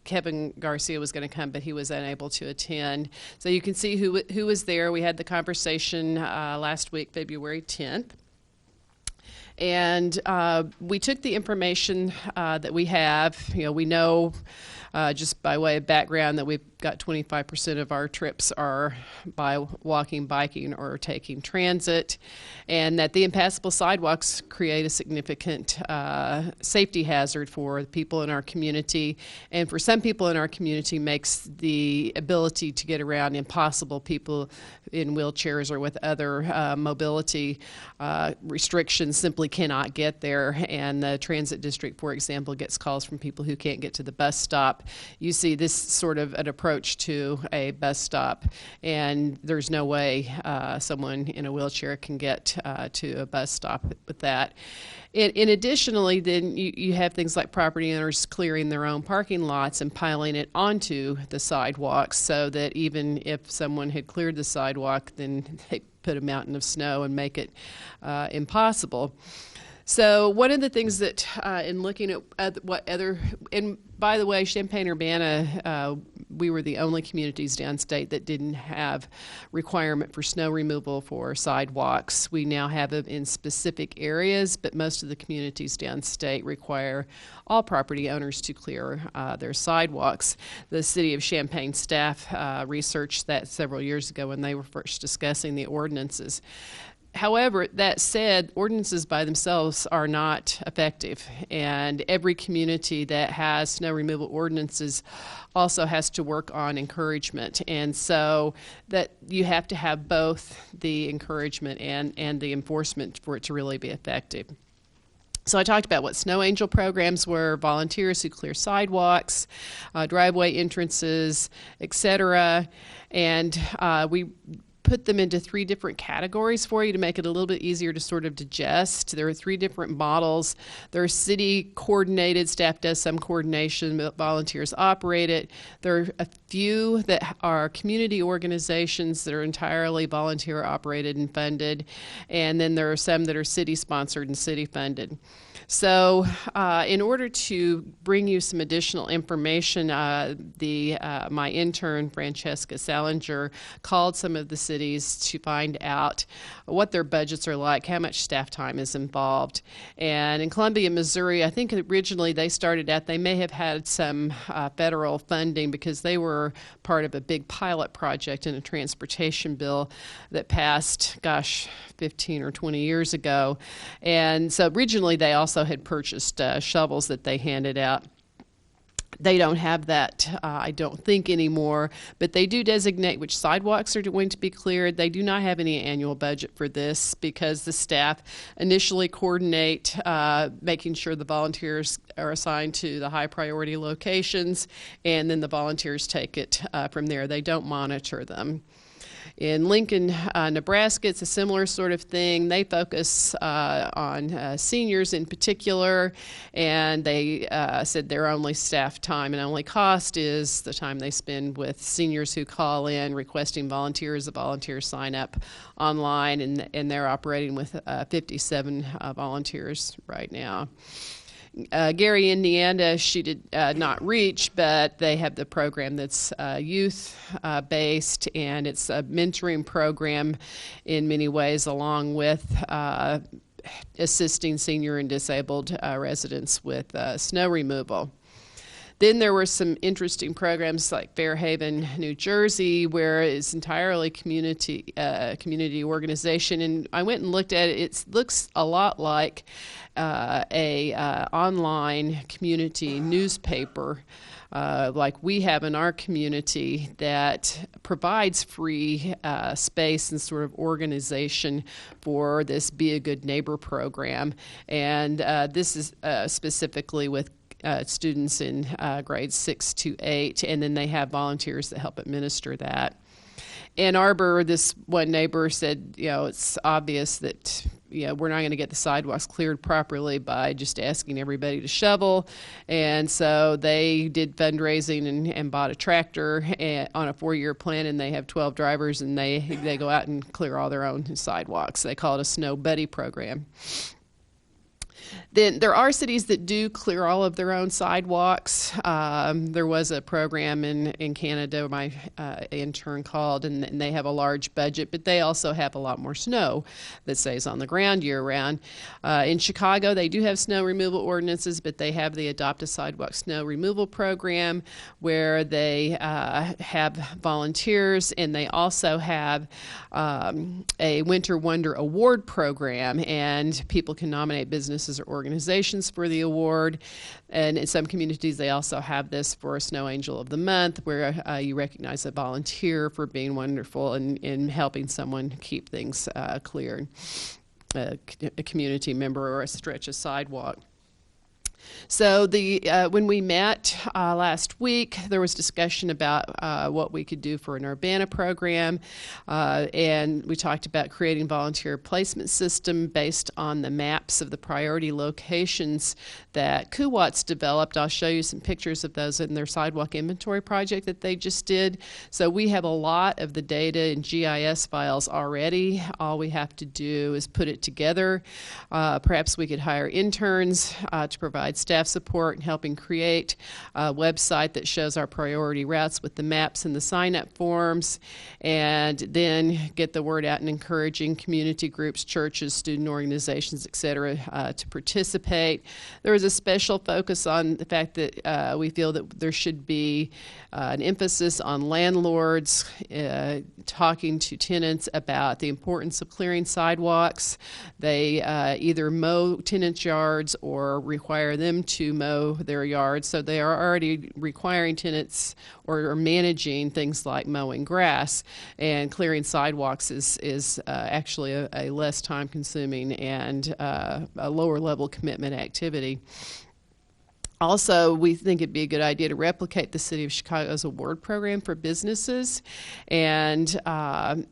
Kevin Garcia was going to come, but he was unable to attend. So you can see who was there. We had the conversation last week, February 10th. And we took the information that we have. We know, just by way of background, that we've got 25% of our trips are by walking, biking, or taking transit, and that the impassable sidewalks create a significant safety hazard for people in our community, and for some people in our community makes the ability to get around impossible. People in wheelchairs or with other mobility restrictions simply cannot get there, and the transit district, for example, gets calls from people who can't get to the bus stop. You see this sort of an approach to a bus stop, and there's no way someone in a wheelchair can get to a bus stop with that. And additionally, then you have things like property owners clearing their own parking lots and piling it onto the sidewalks, so that even if someone had cleared the sidewalk, then they put a mountain of snow and make it impossible. So one of the things that, in looking at what other, and by the way, Champaign-Urbana, we were the only communities downstate that didn't have requirement for snow removal for sidewalks. We now have it in specific areas, but most of the communities downstate require all property owners to clear their sidewalks. The City of Champaign staff researched that several years ago when they were first discussing the ordinances. However, that said, ordinances by themselves are not effective, and every community that has snow removal ordinances also has to work on encouragement, and so that you have to have both the encouragement and the enforcement for it to really be effective. So I talked about what Snow Angel programs were, volunteers who clear sidewalks, driveway entrances, etc., and we put them into 3 different categories for you to make it a little bit easier to sort of digest. There are 3 different models. There are city coordinated, staff does some coordination, volunteers operate it. There are a few that are community organizations that are entirely volunteer operated and funded, and then there are some that are city sponsored and city funded. So in order to bring you some additional information, my intern, Francesca Salinger, called some of the cities to find out what their budgets are like, how much staff time is involved. And in Columbia, Missouri, I think originally they started out, they may have had some federal funding because they were part of a big pilot project in a transportation bill that passed, 15 or 20 years ago. And so originally they also had purchased shovels that they handed out. They don't have that, I don't think, anymore, but they do designate which sidewalks are going to be cleared. They do not have any annual budget for this because the staff initially coordinate making sure the volunteers are assigned to the high priority locations, and then the volunteers take it from there. They don't monitor them. In Lincoln, Nebraska, it's a similar sort of thing. They focus on seniors in particular, and they said their only staff time and only cost is the time they spend with seniors who call in requesting volunteers. The volunteers sign up online, and they're operating with 57 volunteers right now. Gary, Indiana, she did not reach, but they have the program that's youth-based, and it's a mentoring program in many ways, along with assisting senior and disabled residents with snow removal. Then there were some interesting programs like Fairhaven, New Jersey, where it's entirely community organization. And I went and looked at it. It looks a lot like a online community newspaper like we have in our community that provides free space and sort of organization for this Be a Good Neighbor program. And this is specifically with students in grades 6 to 8, and then they have volunteers that help administer that. Ann Arbor, this one neighbor said, it's obvious that we're not going to get the sidewalks cleared properly by just asking everybody to shovel. And so they did fundraising and bought a tractor on a 4-year plan, and they have 12 drivers, and they go out and clear all their own sidewalks. They call it a Snow Buddy program. Then there are cities that do clear all of their own sidewalks. There was a program in Canada my intern called, and they have a large budget, but they also have a lot more snow that stays on the ground year-round. In Chicago, they do have snow removal ordinances, but they have the Adopt a Sidewalk snow removal program where they have volunteers, and they also have a Winter Wonder Award program, and people can nominate businesses or organizations for the award. And in some communities, they also have this for a Snow Angel of the Month, where you recognize a volunteer for being wonderful in helping someone keep things clear, a community member or a stretch of sidewalk. So when we met last week, there was discussion about what we could do for an Urbana program, and we talked about creating volunteer placement system based on the maps of the priority locations that Kuwat's developed. I'll show you some pictures of those in their sidewalk inventory project that they just did. So we have a lot of the data in GIS files already. All we have to do is put it together. Perhaps we could hire interns to provide staff support in helping create a website that shows our priority routes with the maps and the sign-up forms, and then get the word out and encouraging community groups, churches, student organizations, etc., to participate. There is a special focus on the fact that we feel that there should be an emphasis on landlords talking to tenants about the importance of clearing sidewalks. They either mow tenants' yards or require them to mow their yards. So they are already requiring tenants or managing things like mowing grass, and clearing sidewalks is actually a less time-consuming and a lower-level commitment activity. Also, we think it'd be a good idea to replicate the City of Chicago's award program for businesses, and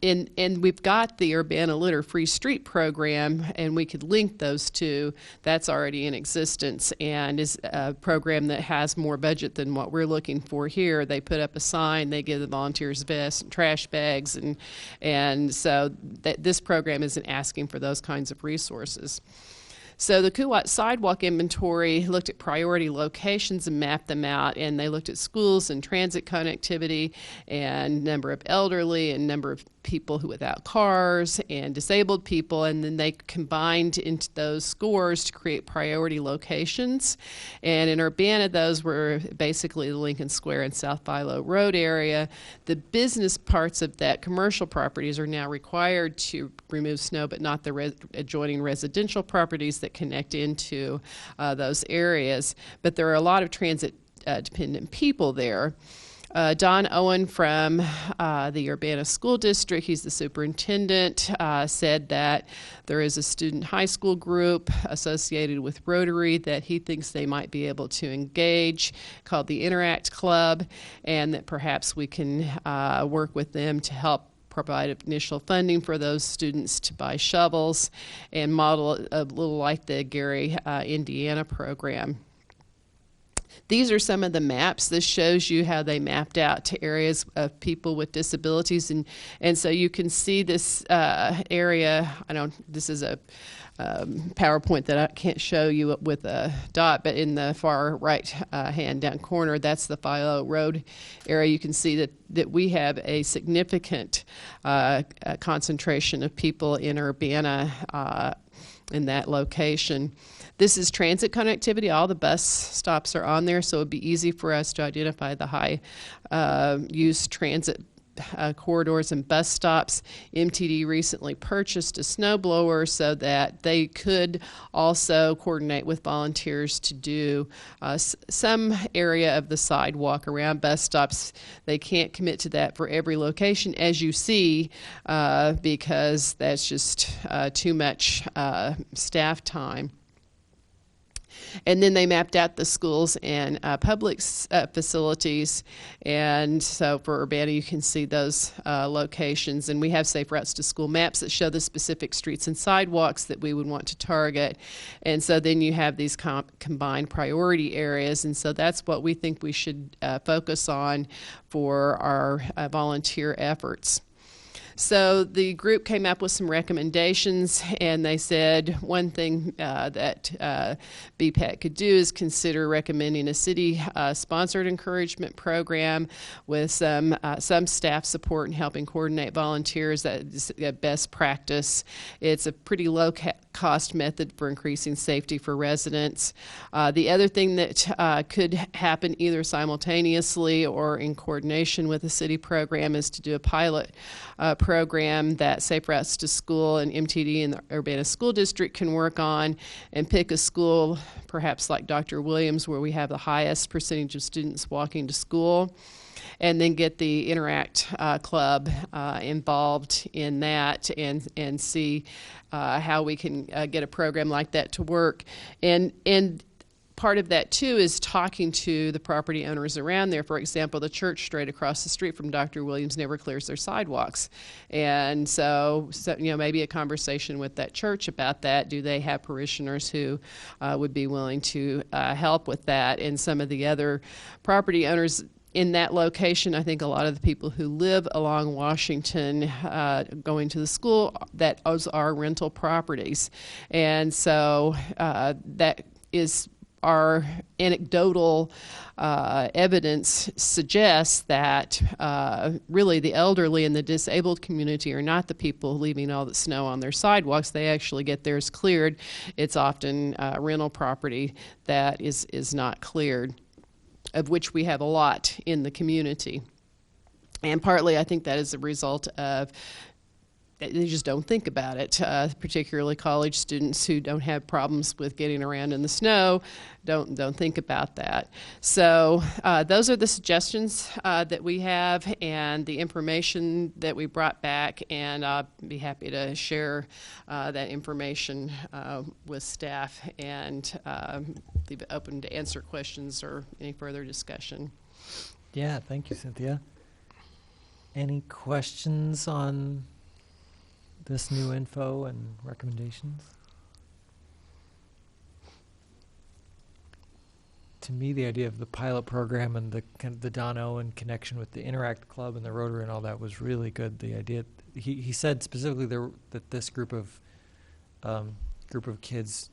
we've got the Urbana Litter Free Street program, and we could link those two. That's already in existence and is a program that has more budget than what we're looking for here. They put up a sign, they give the volunteers vests and trash bags, and so this program isn't asking for those kinds of resources. So the Kuwat Sidewalk Inventory looked at priority locations and mapped them out, and they looked at schools and transit connectivity and number of elderly and number of people who without cars and disabled people, and then they combined into those scores to create priority locations. And in Urbana, those were basically the Lincoln Square and South Philo Road area. The business parts of that, commercial properties, are now required to remove snow, but not the adjoining residential properties that connect into those areas. But there are a lot of transit dependent people there. Don Owen from the Urbana School District, he's the superintendent, said that there is a student high school group associated with Rotary that he thinks they might be able to engage, called the Interact Club, and that perhaps we can work with them to help provide initial funding for those students to buy shovels and model a little like the Gary, Indiana program. These are some of the maps. This shows you how they mapped out to areas of people with disabilities, and so you can see this area. This is a PowerPoint that I can't show you with a dot, but in the far right hand down corner, that's the Philo Road area. You can see that we have a significant concentration of people in Urbana in that location. This is transit connectivity. All the bus stops are on there, so it would be easy for us to identify the high-use transit corridors and bus stops. MTD recently purchased a snow blower so that they could also coordinate with volunteers to do some area of the sidewalk around bus stops. They can't commit to that for every location, as you see, because that's just too much staff time. And then they mapped out the schools and public facilities. And so for Urbana, you can see those locations. And we have safe routes to school maps that show the specific streets and sidewalks that we would want to target. And so then you have these combined priority areas. And so that's what we think we should focus on for our volunteer efforts. So the group came up with some recommendations, and they said one thing that BPAC could do is consider recommending a city-sponsored encouragement program with some staff support and helping coordinate volunteers. That is a best practice. It's a pretty low-cost method for increasing safety for residents. The other thing that could happen either simultaneously or in coordination with a city program is to do a pilot program that Safe Routes to School and MTD and the Urbana School District can work on, and pick a school, perhaps like Dr. Williams, where we have the highest percentage of students walking to school, and then get the Interact Club involved in that and see how we can get a program like that to work. And part of that, too, is talking to the property owners around there. For example, the church straight across the street from Dr. Williams never clears their sidewalks. And so maybe a conversation with that church about that. Do they have parishioners who would be willing to help with that? And some of the other property owners in that location, I think a lot of the people who live along Washington going to the school, those are rental properties. And so that is our anecdotal evidence suggests that really the elderly and the disabled community are not the people leaving all the snow on their sidewalks. They actually get theirs cleared. It's often rental property that is not cleared, of which we have a lot in the community. And partly I think that is a result of they just don't think about it, particularly college students who don't have problems with getting around in the snow don't think about that. So those are the suggestions that we have and the information that we brought back, and I'll be happy to share that information with staff and leave it open to answer questions or any further discussion. Yeah, thank you, Cynthia. Any questions on this new info and recommendations? To me, the idea of the pilot program and the Don Owen connection with the Interact Club and the Rotary and all that was really good. The idea he said specifically that this group of kids,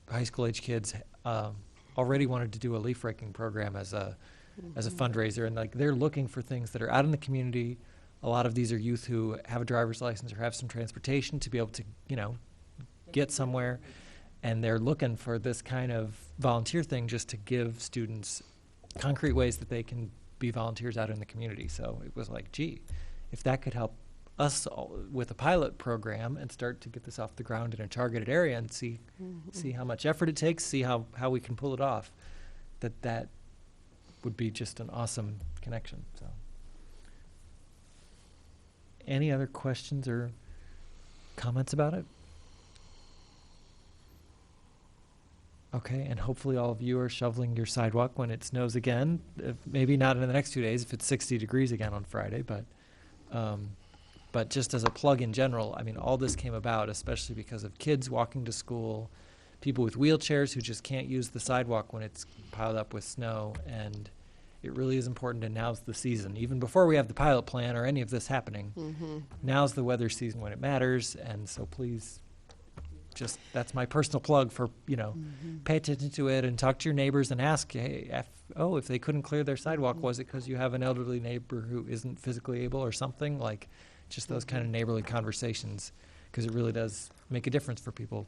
high school age kids, already wanted to do a leaf raking program as a fundraiser, and they're looking for things that are out in the community. A lot of these are youth who have a driver's license or have some transportation to be able to, get somewhere. And they're looking for this kind of volunteer thing just to give students concrete ways that they can be volunteers out in the community. So it was like, gee, if that could help us with a pilot program and start to get this off the ground in a targeted area and see how much effort it takes, see how we can pull it off, that would be just an awesome connection. So, any other questions or comments about it? Okay, and hopefully all of you are shoveling your sidewalk when it snows again. Maybe not in the next 2 days if it's 60 degrees again on Friday, but just as a plug in general, I mean, all this came about especially because of kids walking to school, people with wheelchairs who just can't use the sidewalk when it's piled up with snow, and it really is important, and now's the season. Even before we have the pilot plan or any of this happening, now's the weather season when it matters, and so please, just, that's my personal plug for, pay attention to it and talk to your neighbors and ask, hey, if they couldn't clear their sidewalk, was it because you have an elderly neighbor who isn't physically able or something? Like, just those kind of neighborly conversations, because it really does make a difference for people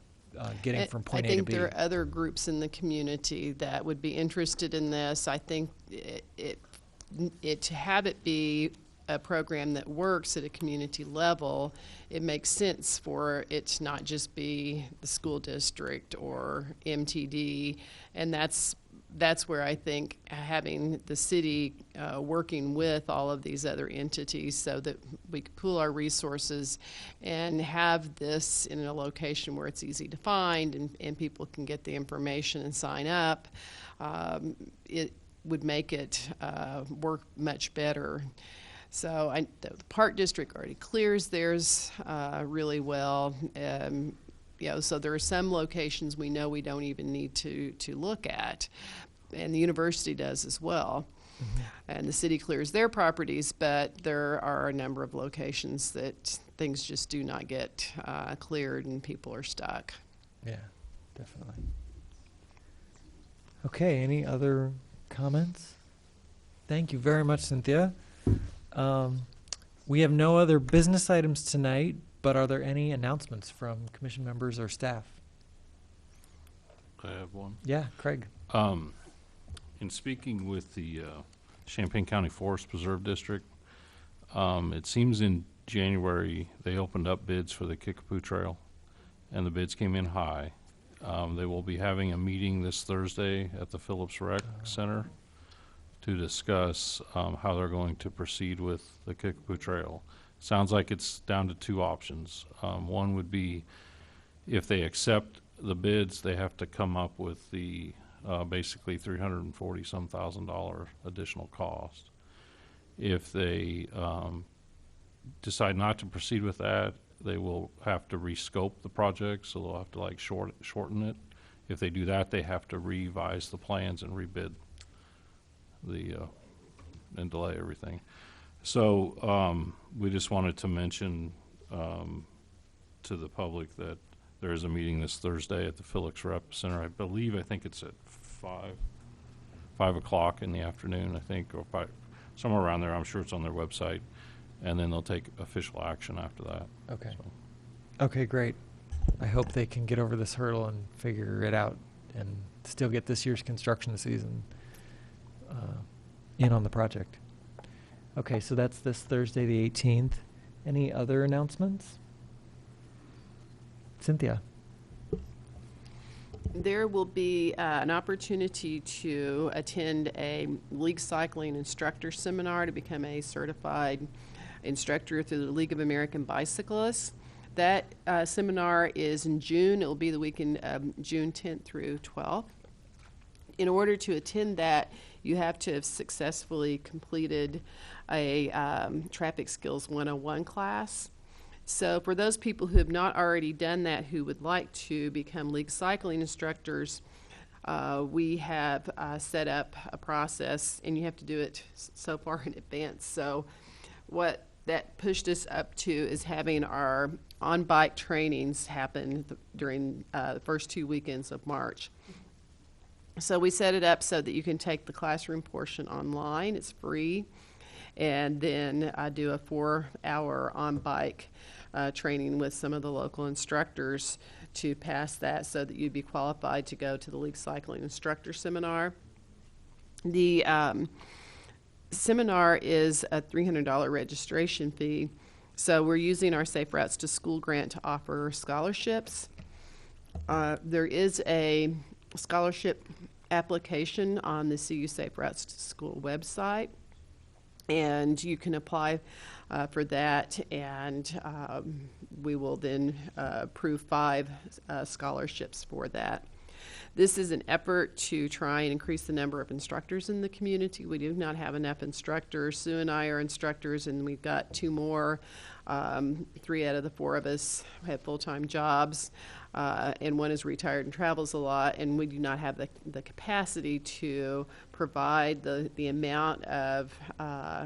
getting from point A to B. I think there are other groups in the community that would be interested in this. I think to have it be a program that works at a community level, it makes sense for it to not just be the school district or MTD, and that's where I think having the city working with all of these other entities so that we can pool our resources and have this in a location where it's easy to find and people can get the information and sign up, it would make it work much better. So the Park District already clears theirs really well. So there are some locations we know we don't even need to look at, and the university does as well. And the city clears their properties, but there are a number of locations that things just do not get cleared and people are stuck. Yeah, definitely. Okay, any other comments? Thank you very much, Cynthia. We have no other business items tonight, but are there any announcements from commission members or staff? I have one. Yeah, Craig. In speaking with the Champaign County Forest Preserve District, it seems in January they opened up bids for the Kickapoo Trail, and the bids came in high. They will be having a meeting this Thursday at the Phillips Rec Center to discuss how they're going to proceed with the Kickapoo Trail. Sounds like it's down to two options. One would be if they accept the bids, they have to come up with the basically $340,000 additional cost. If they decide not to proceed with that, they will have to rescope the project, so they'll have to like shorten it. If they do that, they have to revise the plans and rebid and delay everything. So we just wanted to mention to the public that there is a meeting this Thursday at the Phillips Rep Center. I think it's at 5 o'clock in the afternoon, I think, or somewhere around there. I'm sure it's on their website. And then they'll take official action after that. Okay. So. Okay, great. I hope they can get over this hurdle and figure it out and still get this year's construction season in on the project. Okay, so that's this Thursday, the 18th. Any other announcements? Cynthia. There will be an opportunity to attend a league cycling instructor seminar to become a certified instructor through the League of American Bicyclists. That seminar is in June. It will be the weekend of June 10th through 12th. In order to attend that, you have to have successfully completed a Traffic Skills 101 class. So for those people who have not already done that, who would like to become league cycling instructors, we have set up a process, and you have to do it so far in advance. So what that pushed us up to is having our on-bike trainings happen during the first 2 weekends of March. So we set it up so that you can take the classroom portion online. It's free. And then I do a 4-hour on-bike training with some of the local instructors to pass that so that you'd be qualified to go to the League Cycling Instructor Seminar. The seminar is a $300 registration fee. So we're using our Safe Routes to School grant to offer scholarships. There is a scholarship application on the CU Safe Routes to School website, and you can apply for that, and we will then approve 5 scholarships for that. This is an effort to try and increase the number of instructors in the community. We do not have enough instructors. Sue and I are instructors, and we've got 2 more. 3 out of the 4 of us have full-time jobs, and 1 is retired and travels a lot, and we do not have the capacity to provide the amount of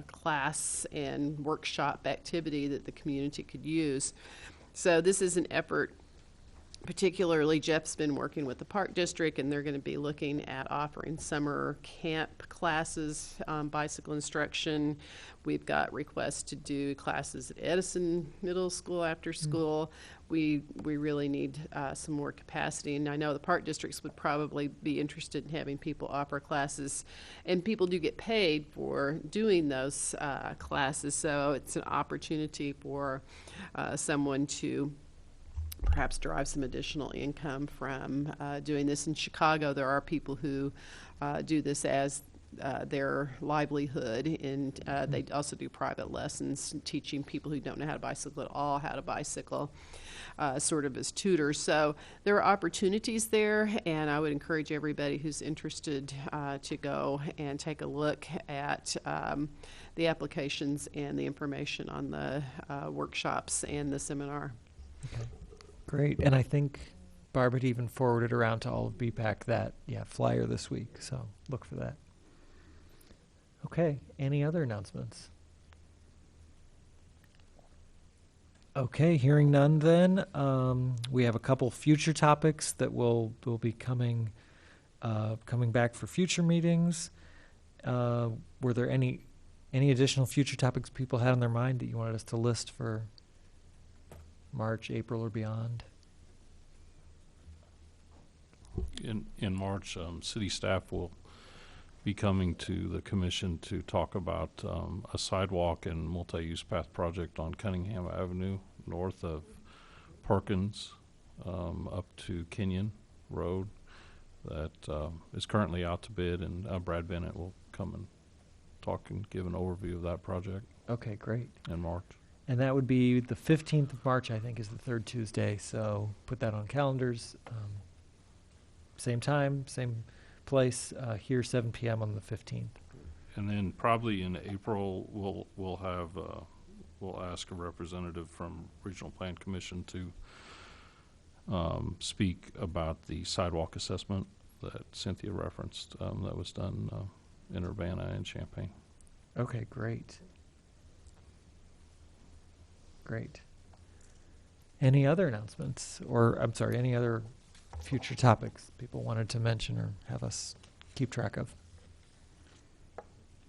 class and workshop activity that the community could use. So this is an effort. Particularly, Jeff's been working with the Park District, and they're going to be looking at offering summer camp classes, bicycle instruction. We've got requests to do classes at Edison Middle School after school. We really need some more capacity, and I know the Park Districts would probably be interested in having people offer classes, and people do get paid for doing those classes, so it's an opportunity for someone to perhaps derive some additional income from doing this. In Chicago, there are people who do this as their livelihood, and they also do private lessons teaching people who don't know how to bicycle at all how to bicycle, sort of as tutors. So there are opportunities there, and I would encourage everybody who's interested to go and take a look at the applications and the information on the workshops and the seminar. Okay. Great. And I think Barb had even forwarded around to all of BPAC that flyer this week, so look for that. Okay. Any other announcements? Okay, hearing none then. We have a couple future topics that will be coming back for future meetings. Were there any additional future topics people had on their mind that you wanted us to list for March, April, or beyond? In March, city staff will be coming to the commission to talk about a sidewalk and multi-use path project on Cunningham Avenue, north of Perkins, up to Kenyon Road, that is currently out to bid, and Brad Bennett will come and talk and give an overview of that project. Okay, great. In March. And that would be the 15th of March, I think, is the 3rd Tuesday. So put that on calendars. Same time, same place, here 7 p.m. on the 15th. And then probably in April, we'll ask a representative from Regional Plan Commission to speak about the sidewalk assessment that Cynthia referenced that was done in Urbana and Champaign. Okay, great. Great. Any other announcements, or I'm sorry, any other future topics people wanted to mention or have us keep track of?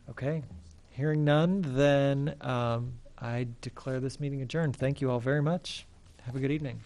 Okay. Hearing none, then I declare this meeting adjourned. Thank you all very much. Have a good evening.